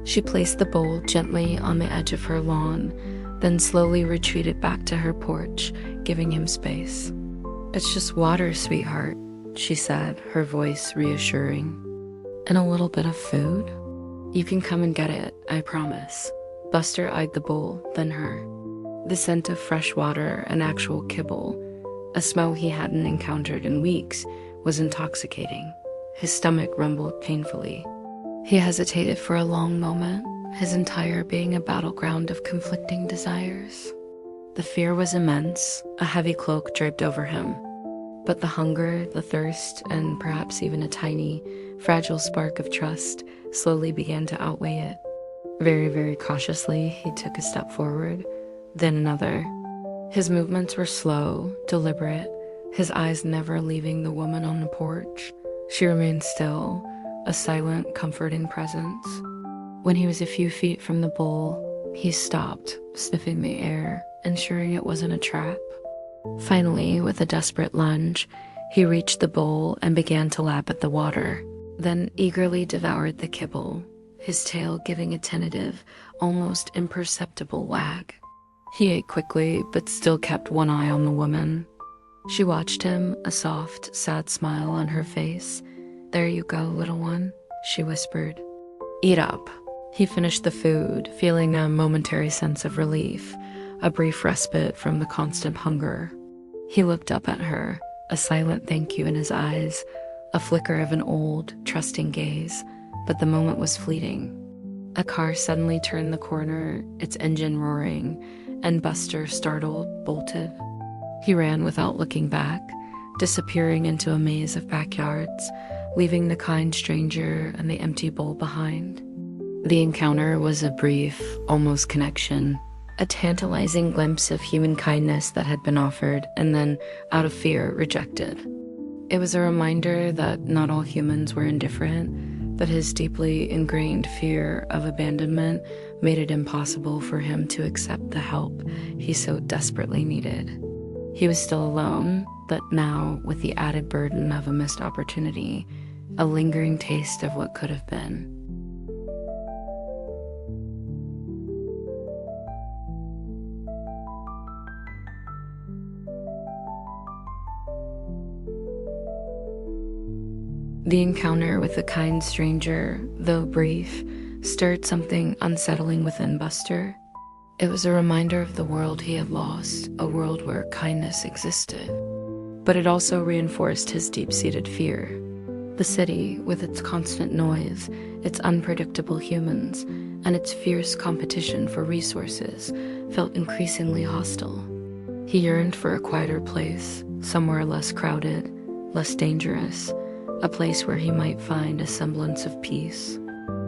A: She placed the bowl gently on the edge of her lawn, then slowly retreated back to her porch, giving him space. "It's just water, sweetheart," she said, her voice reassuring. "And a little bit of food? You can come and get it, I promise." Buster eyed the bowl, then her. The scent of fresh water and actual kibble, a smell he hadn't encountered in weeks, was intoxicating. His stomach rumbled painfully. He hesitated for a long moment, his entire being a battleground of conflicting desires. The fear was immense, a heavy cloak draped over him. But the hunger, the thirst, and perhaps even a tiny, fragile spark of trust slowly began to outweigh it. Very, very cautiously, he took a step forward, then another. His movements were slow, deliberate, his eyes never leaving the woman on the porch. She remained still, a silent, comforting presence. When he was a few feet from the bowl, he stopped, sniffing the air, ensuring it wasn't a trap. Finally, with a desperate lunge, he reached the bowl and began to lap at the water, then eagerly devoured the kibble, his tail giving a tentative, almost imperceptible wag. He ate quickly, but still kept one eye on the woman. She watched him, a soft, sad smile on her face. "There you go, little one," she whispered. "Eat up." He finished the food, feeling a momentary sense of relief, a brief respite from the constant hunger. He looked up at her, a silent thank you in his eyes, a flicker of an old, trusting gaze, but the moment was fleeting. A car suddenly turned the corner, its engine roaring, and Buster, startled, bolted. He ran without looking back, disappearing into a maze of backyards, leaving the kind stranger and the empty bowl behind. The encounter was a brief, almost connection, a tantalizing glimpse of human kindness that had been offered and then, out of fear, rejected. It was a reminder that not all humans were indifferent, that his deeply ingrained fear of abandonment made it impossible for him to accept the help he so desperately needed. He was still alone, but now with the added burden of a missed opportunity, a lingering taste of what could have been. The encounter with the kind stranger, though brief, stirred something unsettling within Buster. It was a reminder of the world he had lost, a world where kindness existed. But it also reinforced his deep-seated fear. The city, with its constant noise, its unpredictable humans, and its fierce competition for resources, felt increasingly hostile. He yearned for a quieter place, somewhere less crowded, less dangerous, a place where he might find a semblance of peace.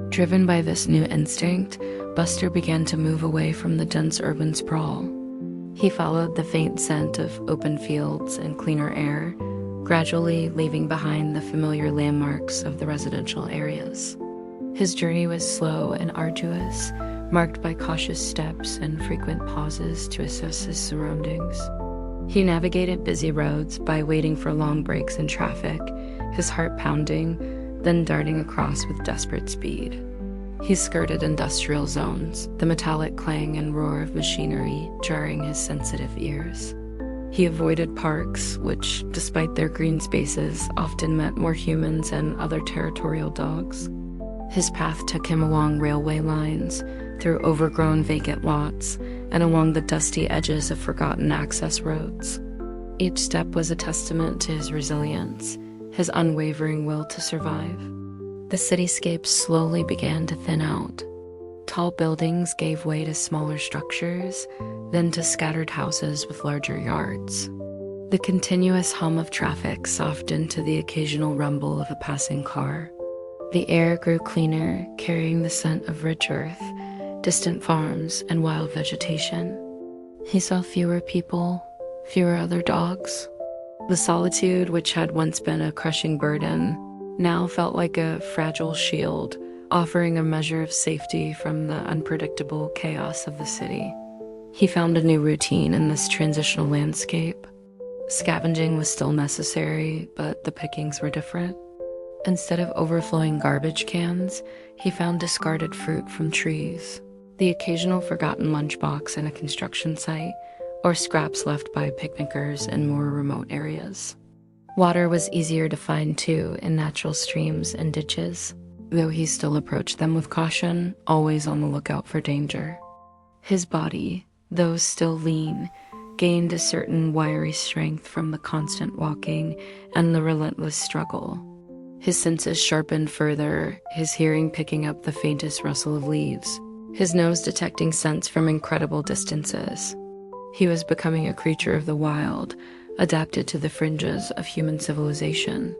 A: Driven by this new instinct, Buster began to move away from the dense urban sprawl. He followed the faint scent of open fields and cleaner air, gradually leaving behind the familiar landmarks of the residential areas. His journey was slow and arduous, marked by cautious steps and frequent pauses to assess his surroundings. He navigated busy roads by waiting for long breaks in traffic, his heart pounding, then darting across with desperate speed. He skirted industrial zones, the metallic clang and roar of machinery jarring his sensitive ears. He avoided parks, which, despite their green spaces, often meant more humans and other territorial dogs. His path took him along railway lines, through overgrown vacant lots, and along the dusty edges of forgotten access roads. Each step was a testament to his resilience, his unwavering will to survive. The cityscape slowly began to thin out. Tall buildings gave way to smaller structures, then to scattered houses with larger yards. The continuous hum of traffic softened to the occasional rumble of a passing car. The air grew cleaner, carrying the scent of rich earth, distant farms, and wild vegetation. He saw fewer people, fewer other dogs. The solitude, which had once been a crushing burden, now felt like a fragile shield, offering a measure of safety from the unpredictable chaos of the city. He found a new routine in this transitional landscape. Scavenging was still necessary, but the pickings were different. Instead of overflowing garbage cans, he found discarded fruit from trees, the occasional forgotten lunchbox in a construction site, or scraps left by picnickers in more remote areas. Water was easier to find too in natural streams and ditches, though he still approached them with caution, always on the lookout for danger. His body, though still lean, gained a certain wiry strength from the constant walking and the relentless struggle. His senses sharpened further, his hearing picking up the faintest rustle of leaves, his nose detecting scents from incredible distances. He was becoming a creature of the wild, adapted to the fringes of human civilization.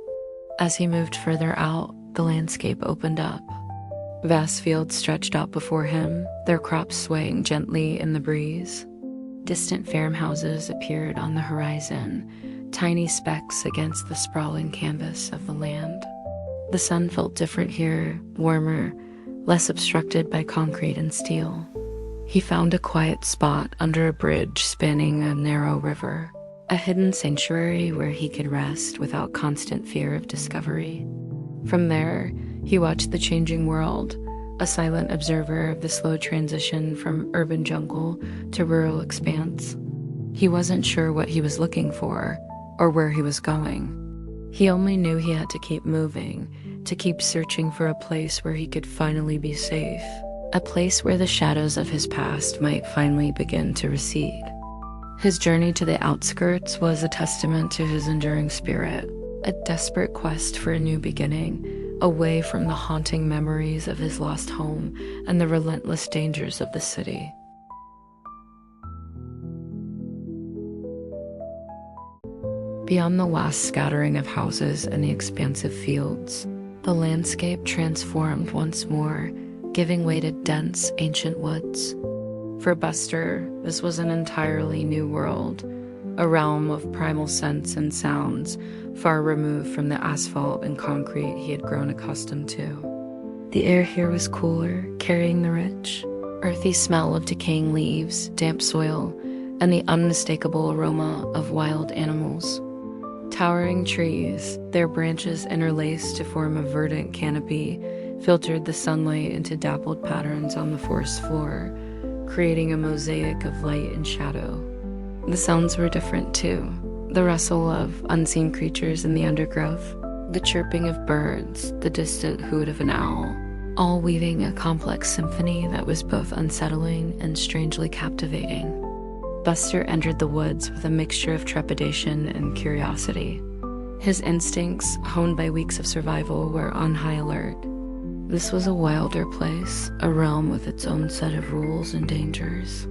A: As he moved further out, the landscape opened up. Vast fields stretched out before him, their crops swaying gently in the breeze. Distant farmhouses appeared on the horizon, tiny specks against the sprawling canvas of the land. The sun felt different here, warmer, less obstructed by concrete and steel. He found a quiet spot under a bridge spanning a narrow river, a hidden sanctuary where he could rest without constant fear of discovery. From there, he watched the changing world, a silent observer of the slow transition from urban jungle to rural expanse. He wasn't sure what he was looking for or where he was going. He only knew he had to keep moving, to keep searching for a place where he could finally be safe, a place where the shadows of his past might finally begin to recede. His journey to the outskirts was a testament to his enduring spirit, a desperate quest for a new beginning, away from the haunting memories of his lost home and the relentless dangers of the city. Beyond the last scattering of houses and the expansive fields, the landscape transformed once more, giving way to dense, ancient woods. For Buster, this was an entirely new world, a realm of primal scents and sounds, far removed from the asphalt and concrete he had grown accustomed to. The air here was cooler, carrying the rich, earthy smell of decaying leaves, damp soil, and the unmistakable aroma of wild animals. Towering trees, their branches interlaced to form a verdant canopy, filtered the sunlight into dappled patterns on the forest floor, creating a mosaic of light and shadow. The sounds were different too. The rustle of unseen creatures in the undergrowth, the chirping of birds, the distant hoot of an owl, all weaving a complex symphony that was both unsettling and strangely captivating. Buster entered the woods with a mixture of trepidation and curiosity. His instincts, honed by weeks of survival, were on high alert. This was a wilder place, a realm with its own set of rules and dangers.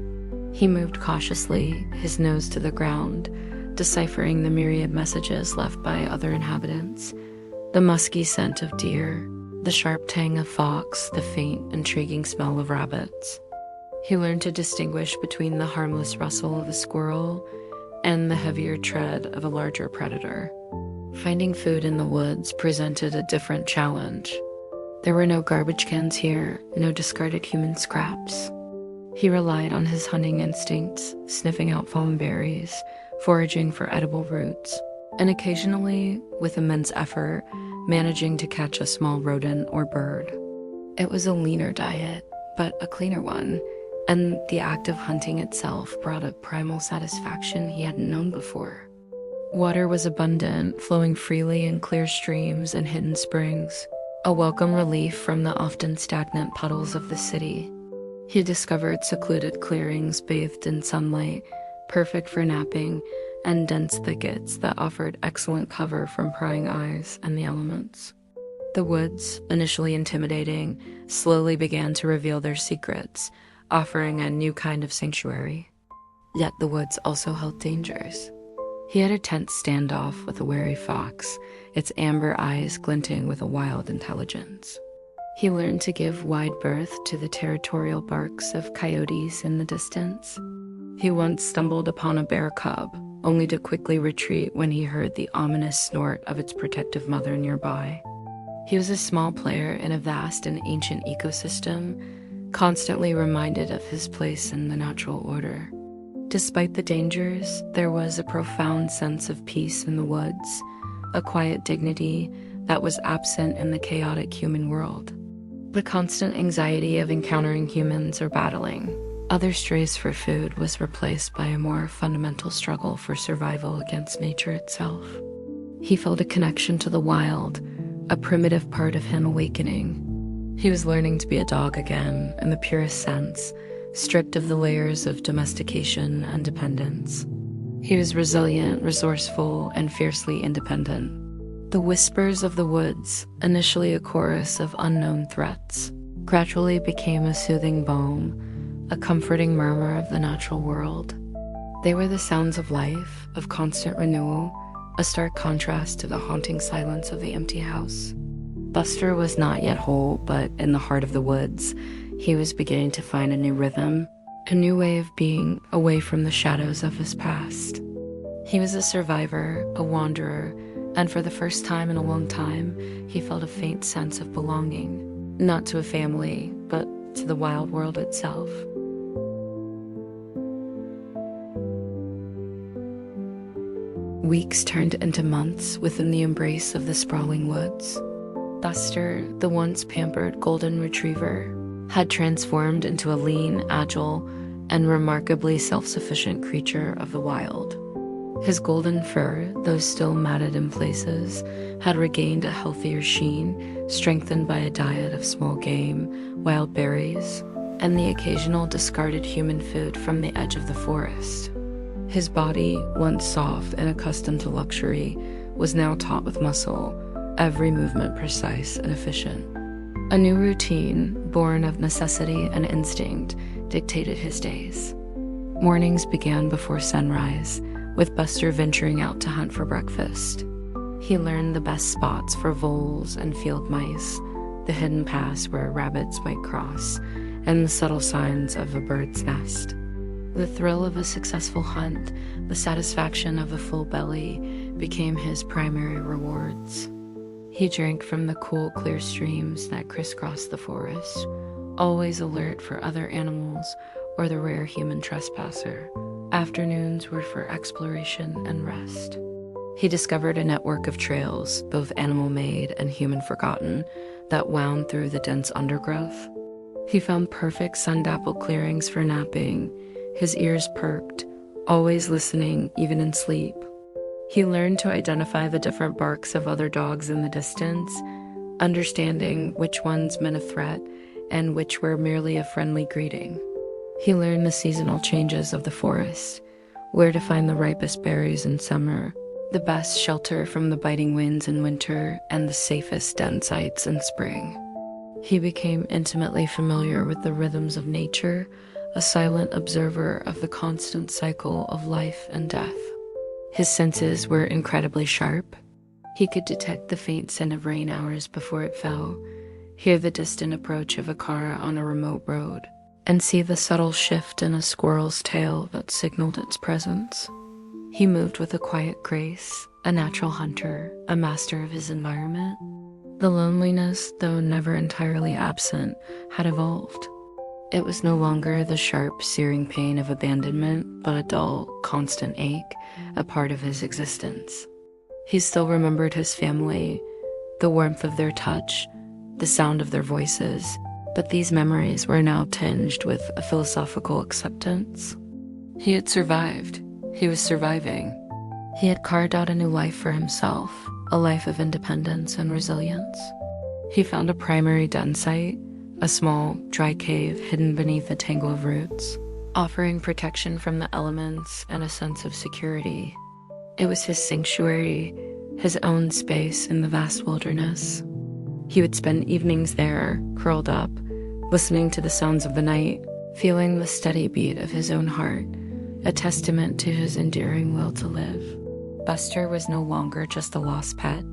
A: He moved cautiously, his nose to the ground, deciphering the myriad messages left by other inhabitants. The musky scent of deer, the sharp tang of fox, the faint, intriguing smell of rabbits. He learned to distinguish between the harmless rustle of a squirrel and the heavier tread of a larger predator. Finding food in the woods presented a different challenge. There were no garbage cans here, no discarded human scraps. He relied on his hunting instincts, sniffing out fallen berries, foraging for edible roots, and occasionally, with immense effort, managing to catch a small rodent or bird. It was a leaner diet, but a cleaner one, and the act of hunting itself brought a primal satisfaction he hadn't known before. Water was abundant, flowing freely in clear streams and hidden springs, a welcome relief from the often stagnant puddles of the city. He discovered secluded clearings bathed in sunlight, perfect for napping, and dense thickets that offered excellent cover from prying eyes and the elements. The woods, initially intimidating, slowly began to reveal their secrets, offering a new kind of sanctuary. Yet the woods also held dangers. He had a tense standoff with a wary fox, its amber eyes glinting with a wild intelligence. He learned to give wide berth to the territorial barks of coyotes in the distance. He once stumbled upon a bear cub, only to quickly retreat when he heard the ominous snort of its protective mother nearby. He was a small player in a vast and ancient ecosystem, constantly reminded of his place in the natural order. Despite the dangers, there was a profound sense of peace in the woods, a quiet dignity that was absent in the chaotic human world. The constant anxiety of encountering humans or battling other strays for food was replaced by a more fundamental struggle for survival against nature itself. He felt a connection to the wild, a primitive part of him awakening. He was learning to be a dog again, in the purest sense, stripped of the layers of domestication and dependence. He was resilient, resourceful, and fiercely independent. The whispers of the woods, initially a chorus of unknown threats, gradually became a soothing balm, a comforting murmur of the natural world. They were the sounds of life, of constant renewal, a stark contrast to the haunting silence of the empty house. Buster was not yet whole, but in the heart of the woods, he was beginning to find a new rhythm, a new way of being away from the shadows of his past. He was a survivor, a wanderer, and for the first time in a long time, he felt a faint sense of belonging, not to a family, but to the wild world itself. Weeks turned into months within the embrace of the sprawling woods. Buster, the once pampered golden retriever, had transformed into a lean, agile, and remarkably self-sufficient creature of the wild. His golden fur, though still matted in places, had regained a healthier sheen, strengthened by a diet of small game, wild berries, and the occasional discarded human food from the edge of the forest. His body, once soft and accustomed to luxury, was now taut with muscle, every movement precise and efficient. A new routine, born of necessity and instinct, dictated his days. Mornings began before sunrise, with Buster venturing out to hunt for breakfast. He learned the best spots for voles and field mice, the hidden paths where rabbits might cross, and the subtle signs of a bird's nest. The thrill of a successful hunt, the satisfaction of a full belly, became his primary rewards. He drank from the cool, clear streams that crisscrossed the forest, always alert for other animals or the rare human trespasser. Afternoons were for exploration and rest. He discovered a network of trails, both animal-made and human-forgotten, that wound through the dense undergrowth. He found perfect sun-dappled clearings for napping, his ears perked, always listening even in sleep. He learned to identify the different barks of other dogs in the distance, understanding which ones meant a threat and which were merely a friendly greeting. He learned the seasonal changes of the forest, where to find the ripest berries in summer, the best shelter from the biting winds in winter, and the safest den sites in spring. He became intimately familiar with the rhythms of nature, a silent observer of the constant cycle of life and death. His senses were incredibly sharp. He could detect the faint scent of rain hours before it fell, hear the distant approach of a car on a remote road, and see the subtle shift in a squirrel's tail that signaled its presence. He moved with a quiet grace, a natural hunter, a master of his environment. The loneliness, though never entirely absent, had evolved. It was no longer the sharp, searing pain of abandonment, but a dull, constant ache, a part of his existence. He still remembered his family, the warmth of their touch, the sound of their voices, but these memories were now tinged with a philosophical acceptance. He had survived. He was surviving. He had carved out a new life for himself, a life of independence and resilience. He found a primary den site, a small, dry cave hidden beneath a tangle of roots, offering protection from the elements and a sense of security. It was his sanctuary, his own space in the vast wilderness. He would spend evenings there, curled up, listening to the sounds of the night, feeling the steady beat of his own heart, a testament to his enduring will to live. Buster was no longer just a lost pet.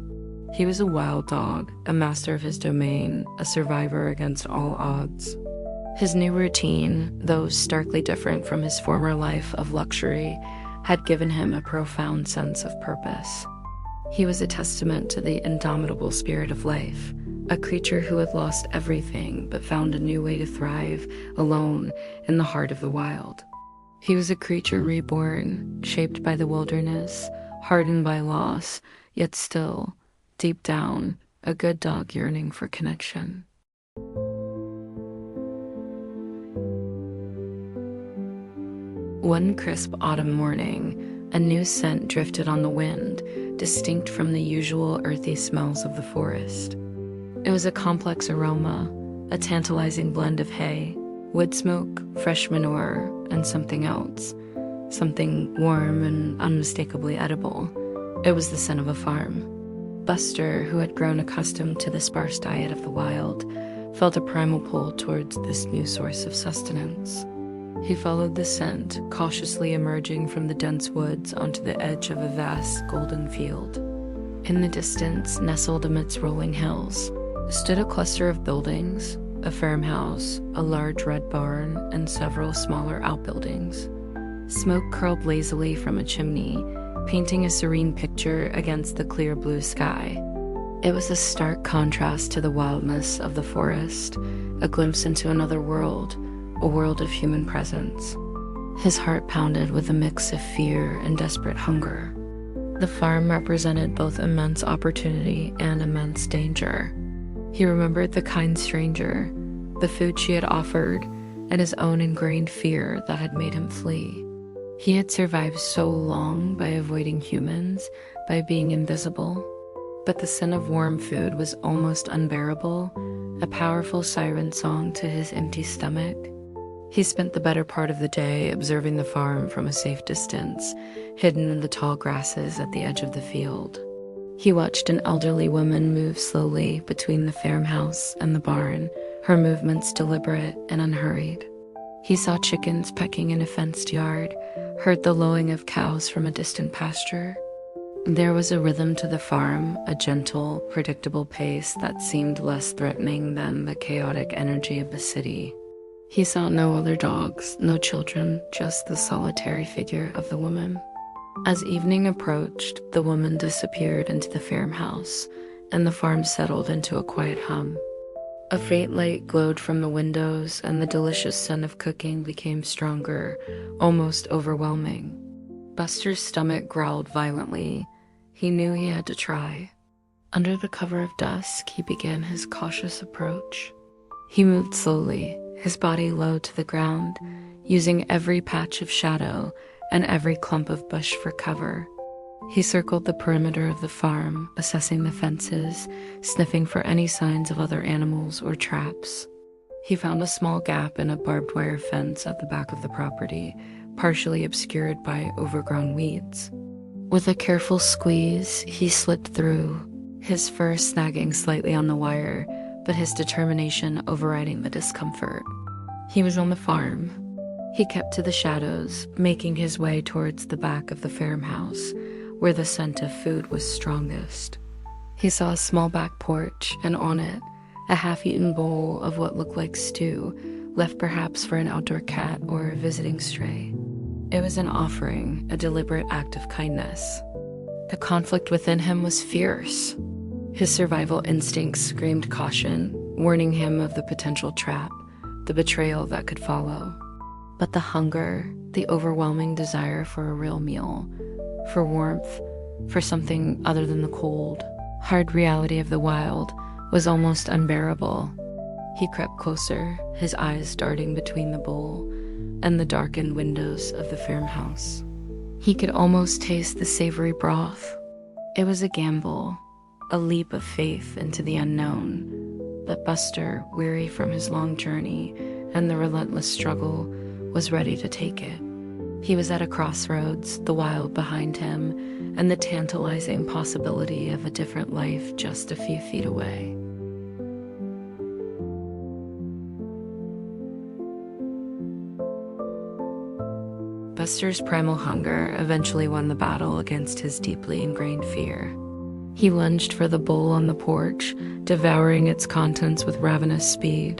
A: He was a wild dog, a master of his domain, a survivor against all odds. His new routine, though starkly different from his former life of luxury, had given him a profound sense of purpose. He was a testament to the indomitable spirit of life, a creature who had lost everything but found a new way to thrive, alone, in the heart of the wild. He was a creature reborn, shaped by the wilderness, hardened by loss, yet still, deep down, a good dog yearning for connection. One crisp autumn morning, a new scent drifted on the wind, distinct from the usual earthy smells of the forest. It was a complex aroma, a tantalizing blend of hay, wood smoke, fresh manure, and something else, something warm and unmistakably edible. It was the scent of a farm. Buster, who had grown accustomed to the sparse diet of the wild, felt a primal pull towards this new source of sustenance. He followed the scent, cautiously emerging from the dense woods onto the edge of a vast golden field. In the distance, nestled amidst rolling hills, stood a cluster of buildings, a farmhouse, a large red barn, and several smaller outbuildings. Smoke curled lazily from a chimney, painting a serene picture against the clear blue sky. It was a stark contrast to the wildness of the forest, a glimpse into another world, a world of human presence. His heart pounded with a mix of fear and desperate hunger. The farm represented both immense opportunity and immense danger. He remembered the kind stranger, the food she had offered, and his own ingrained fear that had made him flee. He had survived so long by avoiding humans, by being invisible. But the scent of warm food was almost unbearable, a powerful siren song to his empty stomach. He spent the better part of the day observing the farm from a safe distance, hidden in the tall grasses at the edge of the field. He watched an elderly woman move slowly between the farmhouse and the barn, her movements deliberate and unhurried. He saw chickens pecking in a fenced yard, heard the lowing of cows from a distant pasture. There was a rhythm to the farm, a gentle, predictable pace that seemed less threatening than the chaotic energy of the city. He saw no other dogs, no children, just the solitary figure of the woman. As evening approached, the woman disappeared into the farmhouse, and the farm settled into a quiet hum. A faint light glowed from the windows, and the delicious scent of cooking became stronger, almost overwhelming. Buster's stomach growled violently. He knew he had to try. Under the cover of dusk, he began his cautious approach. He moved slowly, his body low to the ground, using every patch of shadow and every clump of bush for cover. He circled the perimeter of the farm, assessing the fences, sniffing for any signs of other animals or traps. He found a small gap in a barbed wire fence at the back of the property, partially obscured by overgrown weeds. With a careful squeeze, he slipped through, his fur snagging slightly on the wire, but his determination overriding the discomfort. He was on the farm. He kept to the shadows, making his way towards the back of the farmhouse, where the scent of food was strongest. He saw a small back porch, and on it, a half-eaten bowl of what looked like stew, left perhaps for an outdoor cat or a visiting stray. It was an offering, a deliberate act of kindness. The conflict within him was fierce. His survival instincts screamed caution, warning him of the potential trap, the betrayal that could follow. But the hunger, the overwhelming desire for a real meal, for warmth, for something other than the cold, hard reality of the wild, was almost unbearable. He crept closer, his eyes darting between the bowl and the darkened windows of the farmhouse. He could almost taste the savory broth. It was a gamble, a leap of faith into the unknown. But Buster, weary from his long journey and the relentless struggle, was ready to take it. He was at a crossroads, the wild behind him, and the tantalizing possibility of a different life just a few feet away. Buster's primal hunger eventually won the battle against his deeply ingrained fear. He lunged for the bowl on the porch, devouring its contents with ravenous speed.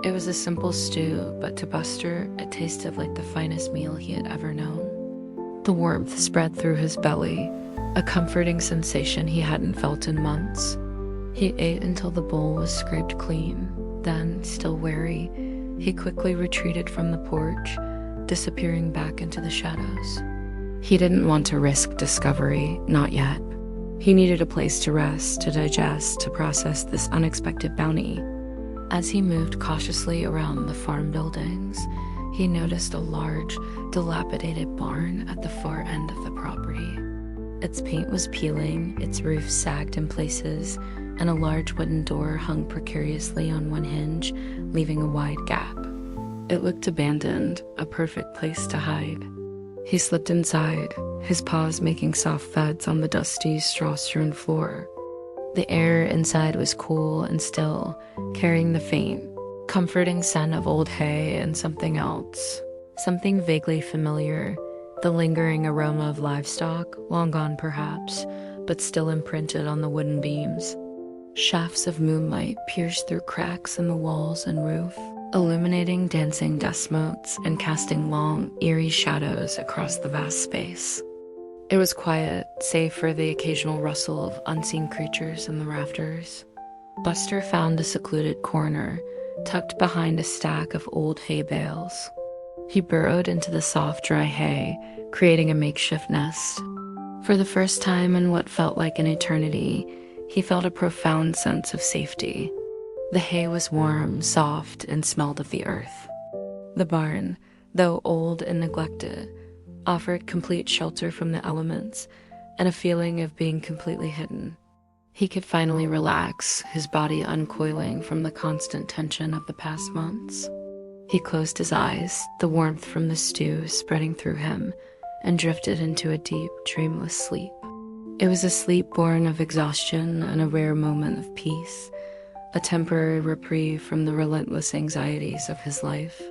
A: It was a simple stew, but to Buster, it tasted like the finest meal he had ever known. The warmth spread through his belly, a comforting sensation he hadn't felt in months. He ate until the bowl was scraped clean. Then, still wary, he quickly retreated from the porch, disappearing back into the shadows. He didn't want to risk discovery, not yet. He needed a place to rest, to digest, to process this unexpected bounty. As he moved cautiously around the farm buildings, he noticed a large, dilapidated barn at the far end of the property. Its paint was peeling, its roof sagged in places, and a large wooden door hung precariously on one hinge, leaving a wide gap. It looked abandoned, a perfect place to hide. He slipped inside, his paws making soft thuds on the dusty, straw-strewn floor. The air inside was cool and still, carrying the faint, comforting scent of old hay and something else. Something vaguely familiar, the lingering aroma of livestock, long gone perhaps, but still imprinted on the wooden beams. Shafts of moonlight pierced through cracks in the walls and roof, illuminating dancing dust motes and casting long, eerie shadows across the vast space. It was quiet, save for the occasional rustle of unseen creatures in the rafters. Buster found a secluded corner, tucked behind a stack of old hay bales. He burrowed into the soft, dry hay, creating a makeshift nest. For the first time in what felt like an eternity, he felt a profound sense of safety. The hay was warm, soft, and smelled of the earth. The barn, though old and neglected, offered complete shelter from the elements and a feeling of being completely hidden. He could finally relax, his body uncoiling from the constant tension of the past months. He closed his eyes, the warmth from the stew spreading through him, and drifted into a deep, dreamless sleep. It was a sleep born of exhaustion and a rare moment of peace, a temporary reprieve from the relentless anxieties of his life.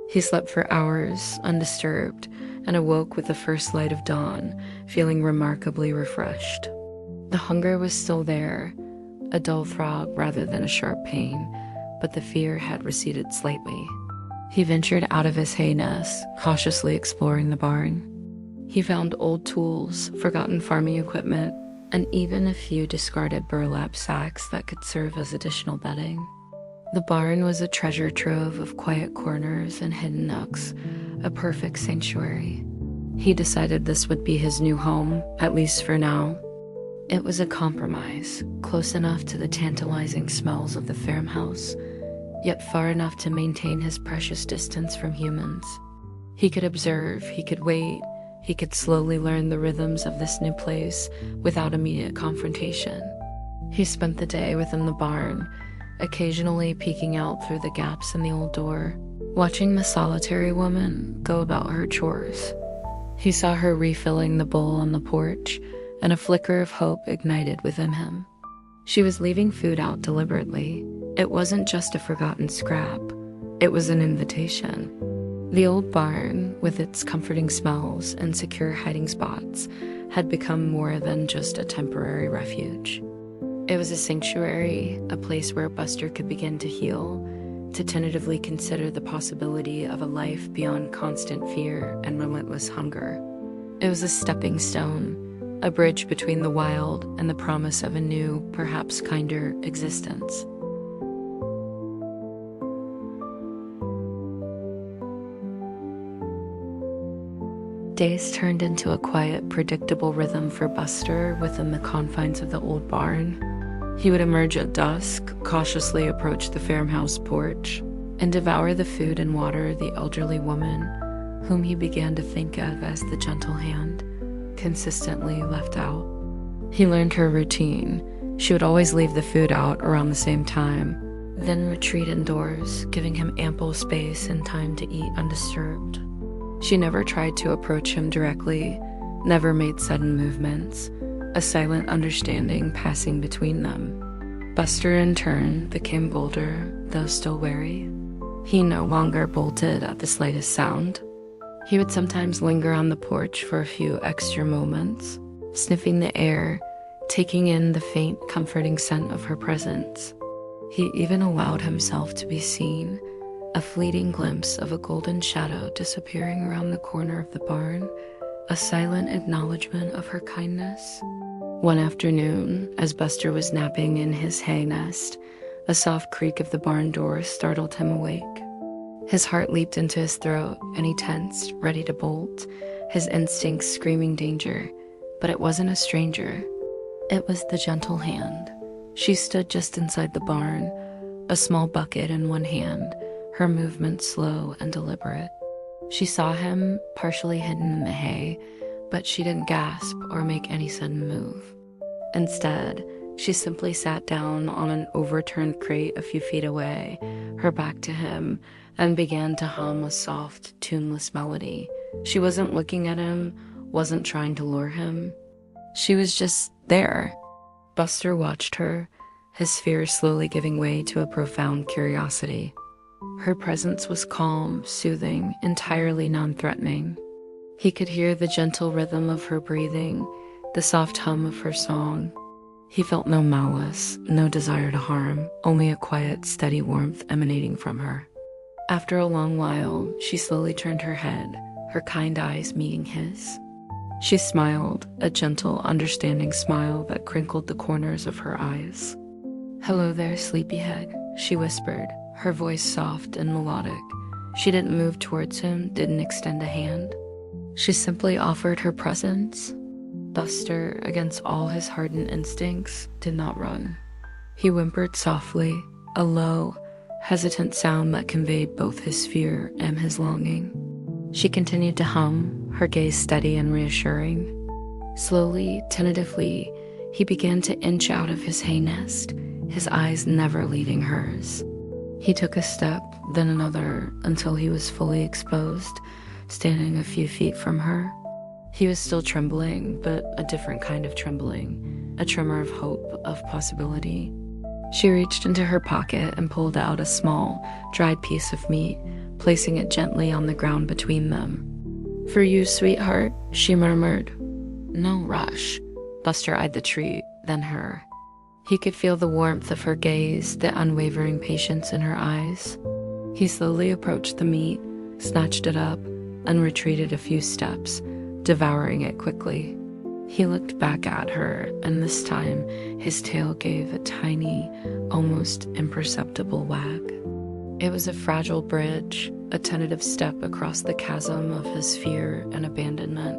A: He slept for hours, undisturbed, and awoke with the first light of dawn, feeling remarkably refreshed. The hunger was still there, a dull throb rather than a sharp pain, but the fear had receded slightly. He ventured out of his hay nest, cautiously exploring the barn. He found old tools, forgotten farming equipment, and even a few discarded burlap sacks that could serve as additional bedding. The barn was a treasure trove of quiet corners and hidden nooks, a perfect sanctuary. He decided this would be his new home, at least for now. It was a compromise, close enough to the tantalizing smells of the farmhouse, yet far enough to maintain his precious distance from humans. He could observe, he could wait, he could slowly learn the rhythms of this new place without immediate confrontation. He spent the day within the barn, occasionally peeking out through the gaps in the old door, watching the solitary woman go about her chores. He saw her refilling the bowl on the porch, and a flicker of hope ignited within him. She was leaving food out deliberately. It wasn't just a forgotten scrap. It was an invitation. The old barn, with its comforting smells and secure hiding spots, had become more than just a temporary refuge. It was a sanctuary, a place where Buster could begin to heal, to tentatively consider the possibility of a life beyond constant fear and relentless hunger. It was a stepping stone, a bridge between the wild and the promise of a new, perhaps kinder, existence. Days turned into a quiet, predictable rhythm for Buster within the confines of the old barn. He would emerge at dusk, cautiously approach the farmhouse porch, and devour the food and water the elderly woman, whom he began to think of as the gentle hand, consistently left out. He learned her routine. She would always leave the food out around the same time, then retreat indoors, giving him ample space and time to eat undisturbed. She never tried to approach him directly, never made sudden movements, a silent understanding passing between them. Buster, in turn, became bolder, though still wary. He no longer bolted at the slightest sound. He would sometimes linger on the porch for a few extra moments, sniffing the air, taking in the faint, comforting scent of her presence. He even allowed himself to be seen, a fleeting glimpse of a golden shadow disappearing around the corner of the barn, a silent acknowledgement of her kindness. One afternoon, as Buster was napping in his hay nest, a soft creak of the barn door startled him awake. His heart leaped into his throat, and he tensed, ready to bolt, his instincts screaming danger. But it wasn't a stranger. It was the gentle hand. She stood just inside the barn, a small bucket in one hand, her movements slow and deliberate. She saw him, partially hidden in the hay, but she didn't gasp or make any sudden move. Instead, she simply sat down on an overturned crate a few feet away, her back to him, and began to hum a soft, tuneless melody. She wasn't looking at him, wasn't trying to lure him. She was just there. Buster watched her, his fear slowly giving way to a profound curiosity. Her presence was calm, soothing, entirely non-threatening. He could hear the gentle rhythm of her breathing, the soft hum of her song. He felt no malice, no desire to harm, only a quiet, steady warmth emanating from her. After a long while, she slowly turned her head, her kind eyes meeting his. She smiled, a gentle, understanding smile that crinkled the corners of her eyes. "Hello there, sleepyhead," she whispered, her voice soft and melodic. She didn't move towards him, didn't extend a hand. She simply offered her presence. Buster, against all his hardened instincts, did not run. He whimpered softly, a low, hesitant sound that conveyed both his fear and his longing. She continued to hum, her gaze steady and reassuring. Slowly, tentatively, he began to inch out of his hay nest, his eyes never leaving hers. He took a step, then another, until he was fully exposed, standing a few feet from her. He was still trembling, but a different kind of trembling, a tremor of hope, of possibility. She reached into her pocket and pulled out a small, dried piece of meat, placing it gently on the ground between them. "For you, sweetheart," she murmured. "No rush." Buster eyed the treat, then her. He could feel the warmth of her gaze, the unwavering patience in her eyes. He slowly approached the meat, snatched it up, and retreated a few steps, devouring it quickly. He looked back at her, and this time his tail gave a tiny, almost imperceptible wag. It was a fragile bridge, a tentative step across the chasm of his fear and abandonment.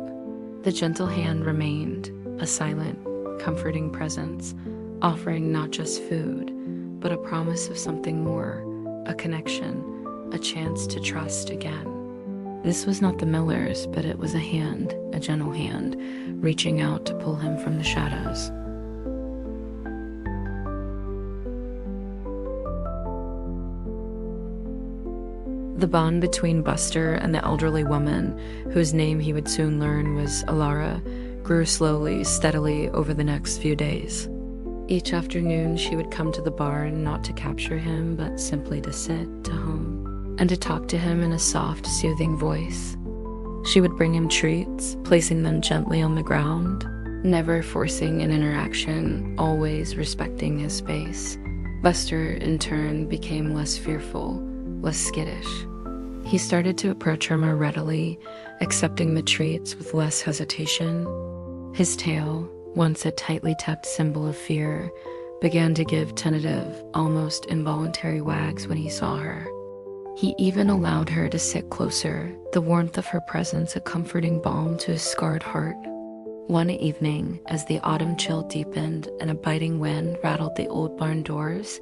A: The gentle hand remained, a silent, comforting presence, offering not just food, but a promise of something more, a connection, a chance to trust again. This was not the miller's, but it was a hand, a gentle hand, reaching out to pull him from the shadows. The bond between Buster and the elderly woman, whose name he would soon learn was Alara, grew slowly, steadily over the next few days. Each afternoon she would come to the barn not to capture him, but simply to sit, to hum, and to talk to him in a soft, soothing voice. She would bring him treats, placing them gently on the ground, never forcing an interaction, always respecting his space. Buster, in turn, became less fearful, less skittish. He started to approach her more readily, accepting the treats with less hesitation. His tail, once a tightly tucked symbol of fear, began to give tentative, almost involuntary wags when he saw her. He even allowed her to sit closer, the warmth of her presence a comforting balm to his scarred heart. One evening, as the autumn chill deepened and a biting wind rattled the old barn doors,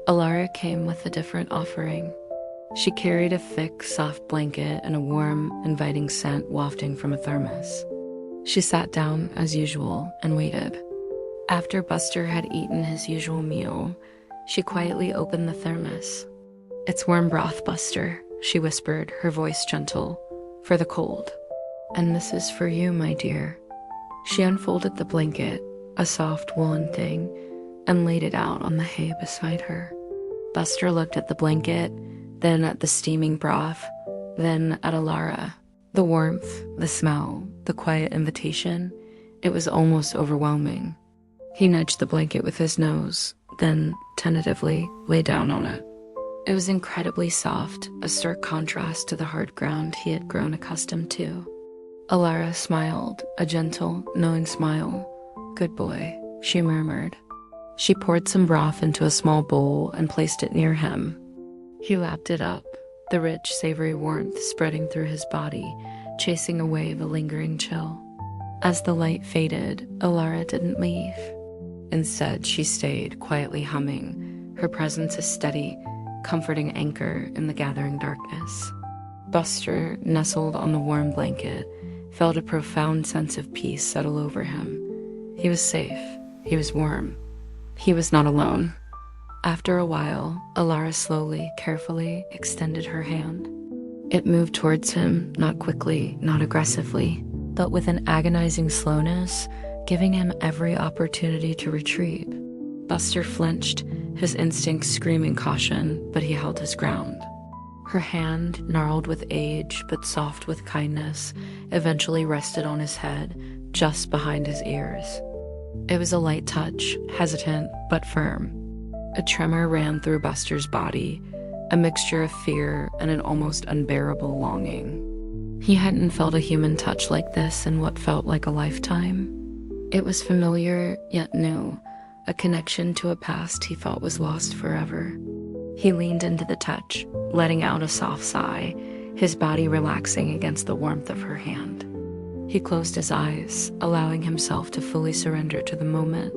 A: Alara came with a different offering. She carried a thick, soft blanket and a warm, inviting scent wafting from a thermos. She sat down, as usual, and waited. After Buster had eaten his usual meal, she quietly opened the thermos. "It's warm broth, Buster," she whispered, her voice gentle, "for the cold. And this is for you, my dear." She unfolded the blanket, a soft woolen thing, and laid it out on the hay beside her. Buster looked at the blanket, then at the steaming broth, then at Alara. The warmth, the smell, the quiet invitation, it was almost overwhelming. He nudged the blanket with his nose, then, tentatively, lay down on it. It was incredibly soft, a stark contrast to the hard ground he had grown accustomed to. Alara smiled, a gentle, knowing smile. "Good boy," she murmured. She poured some broth into a small bowl and placed it near him. He lapped it up, the rich, savory warmth spreading through his body, chasing away the lingering chill. As the light faded, Alara didn't leave. Instead, she stayed, quietly humming, her presence a steady, comforting anchor in the gathering darkness. Buster, nestled on the warm blanket, felt a profound sense of peace settle over him. He was safe. He was warm. He was not alone. After a while, Alara slowly, carefully extended her hand. It moved towards him, not quickly, not aggressively, but with an agonizing slowness, giving him every opportunity to retreat. Buster flinched, his instincts screaming caution, but he held his ground. Her hand, gnarled with age but soft with kindness, eventually rested on his head, just behind his ears. It was a light touch, hesitant but firm. A tremor ran through Buster's body, a mixture of fear and an almost unbearable longing. He hadn't felt a human touch like this in what felt like a lifetime. It was familiar yet new, a connection to a past he thought was lost forever. He leaned into the touch, letting out a soft sigh, his body relaxing against the warmth of her hand. He closed his eyes, allowing himself to fully surrender to the moment,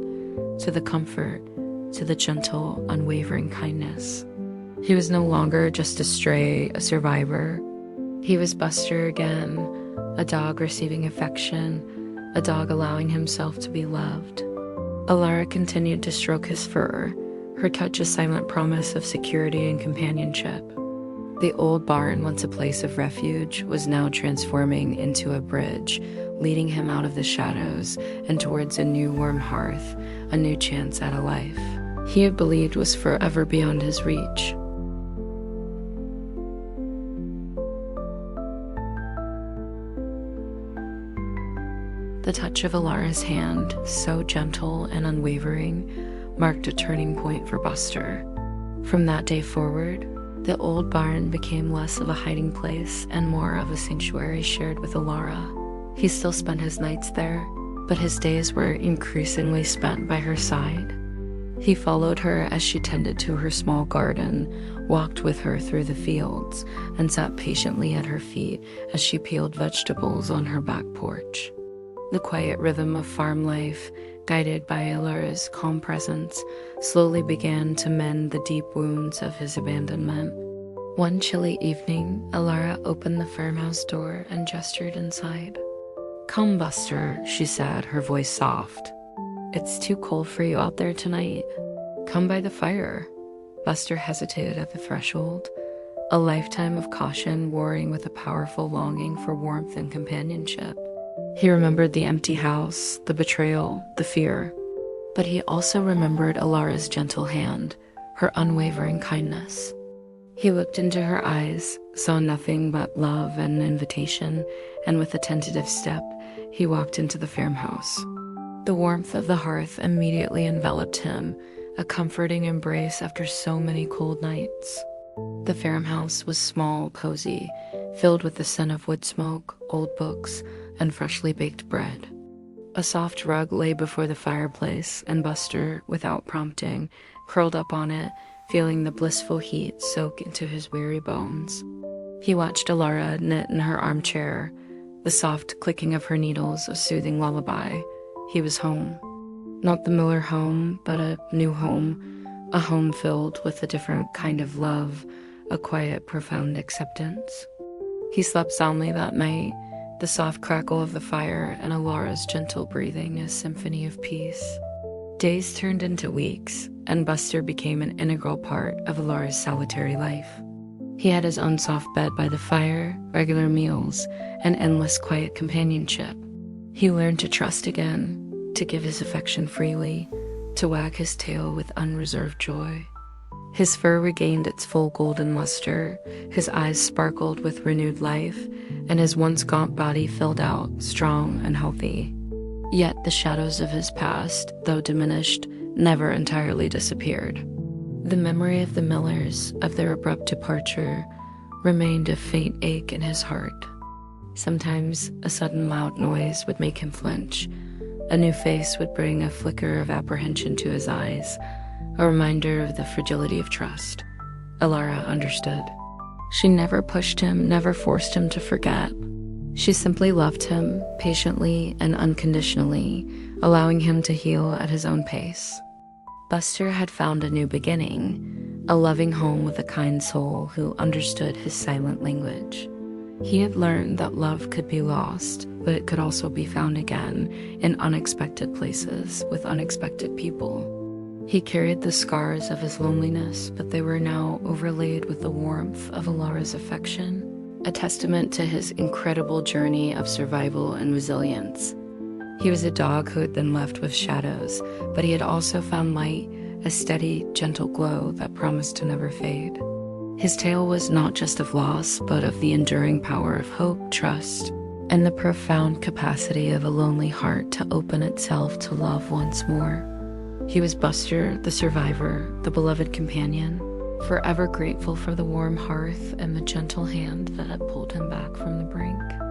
A: to the comfort, to the gentle, unwavering kindness. He was no longer just a stray, a survivor. He was Buster again, a dog receiving affection, a dog allowing himself to be loved. Alara continued to stroke his fur, her touch a silent promise of security and companionship. The old barn, once a place of refuge, was now transforming into a bridge, leading him out of the shadows and towards a new warm hearth, a new chance at a life he had believed was forever beyond his reach. The touch of Alara's hand, so gentle and unwavering, marked a turning point for Buster. From that day forward, the old barn became less of a hiding place and more of a sanctuary shared with Alara. He still spent his nights there, but his days were increasingly spent by her side. He followed her as she tended to her small garden, walked with her through the fields, and sat patiently at her feet as she peeled vegetables on her back porch. The quiet rhythm of farm life, guided by Alara's calm presence, slowly began to mend the deep wounds of his abandonment. One chilly evening, Alara opened the farmhouse door and gestured inside. "Come, Buster," she said, her voice soft. "It's too cold for you out there tonight. Come by the fire." Buster hesitated at the threshold, a lifetime of caution warring with a powerful longing for warmth and companionship. He remembered the empty house, the betrayal, the fear. But he also remembered Alara's gentle hand, her unwavering kindness. He looked into her eyes, saw nothing but love and invitation, and with a tentative step, he walked into the farmhouse. The warmth of the hearth immediately enveloped him, a comforting embrace after so many cold nights. The farmhouse was small, cozy, filled with the scent of wood smoke, old books, and freshly baked bread. A soft rug lay before the fireplace, and Buster, without prompting, curled up on it, feeling the blissful heat soak into his weary bones. He watched Alara knit in her armchair, the soft clicking of her needles a soothing lullaby. He was home. Not the Miller home, but a new home, a home filled with a different kind of love, a quiet, profound acceptance. He slept soundly that night, the soft crackle of the fire and Alara's gentle breathing a symphony of peace. Days turned into weeks, and Buster became an integral part of Alara's solitary life. He had his own soft bed by the fire, regular meals, and endless quiet companionship. He learned to trust again, to give his affection freely, to wag his tail with unreserved joy. His fur regained its full golden luster, his eyes sparkled with renewed life, and his once gaunt body filled out, strong and healthy. Yet the shadows of his past, though diminished, never entirely disappeared. The memory of the Millers, of their abrupt departure, remained a faint ache in his heart. Sometimes a sudden loud noise would make him flinch. A new face would bring a flicker of apprehension to his eyes, a reminder of the fragility of trust. Alara understood. She never pushed him, never forced him to forget. She simply loved him, patiently and unconditionally, allowing him to heal at his own pace. Buster had found a new beginning, a loving home with a kind soul who understood his silent language. He had learned that love could be lost, but it could also be found again in unexpected places with unexpected people. He carried the scars of his loneliness, but they were now overlaid with the warmth of Alara's affection, a testament to his incredible journey of survival and resilience. He was a dog who had been left with shadows, but he had also found light, a steady, gentle glow that promised to never fade. His tale was not just of loss, but of the enduring power of hope, trust, and the profound capacity of a lonely heart to open itself to love once more. He was Buster, the survivor, the beloved companion, forever grateful for the warm hearth and the gentle hand that had pulled him back from the brink.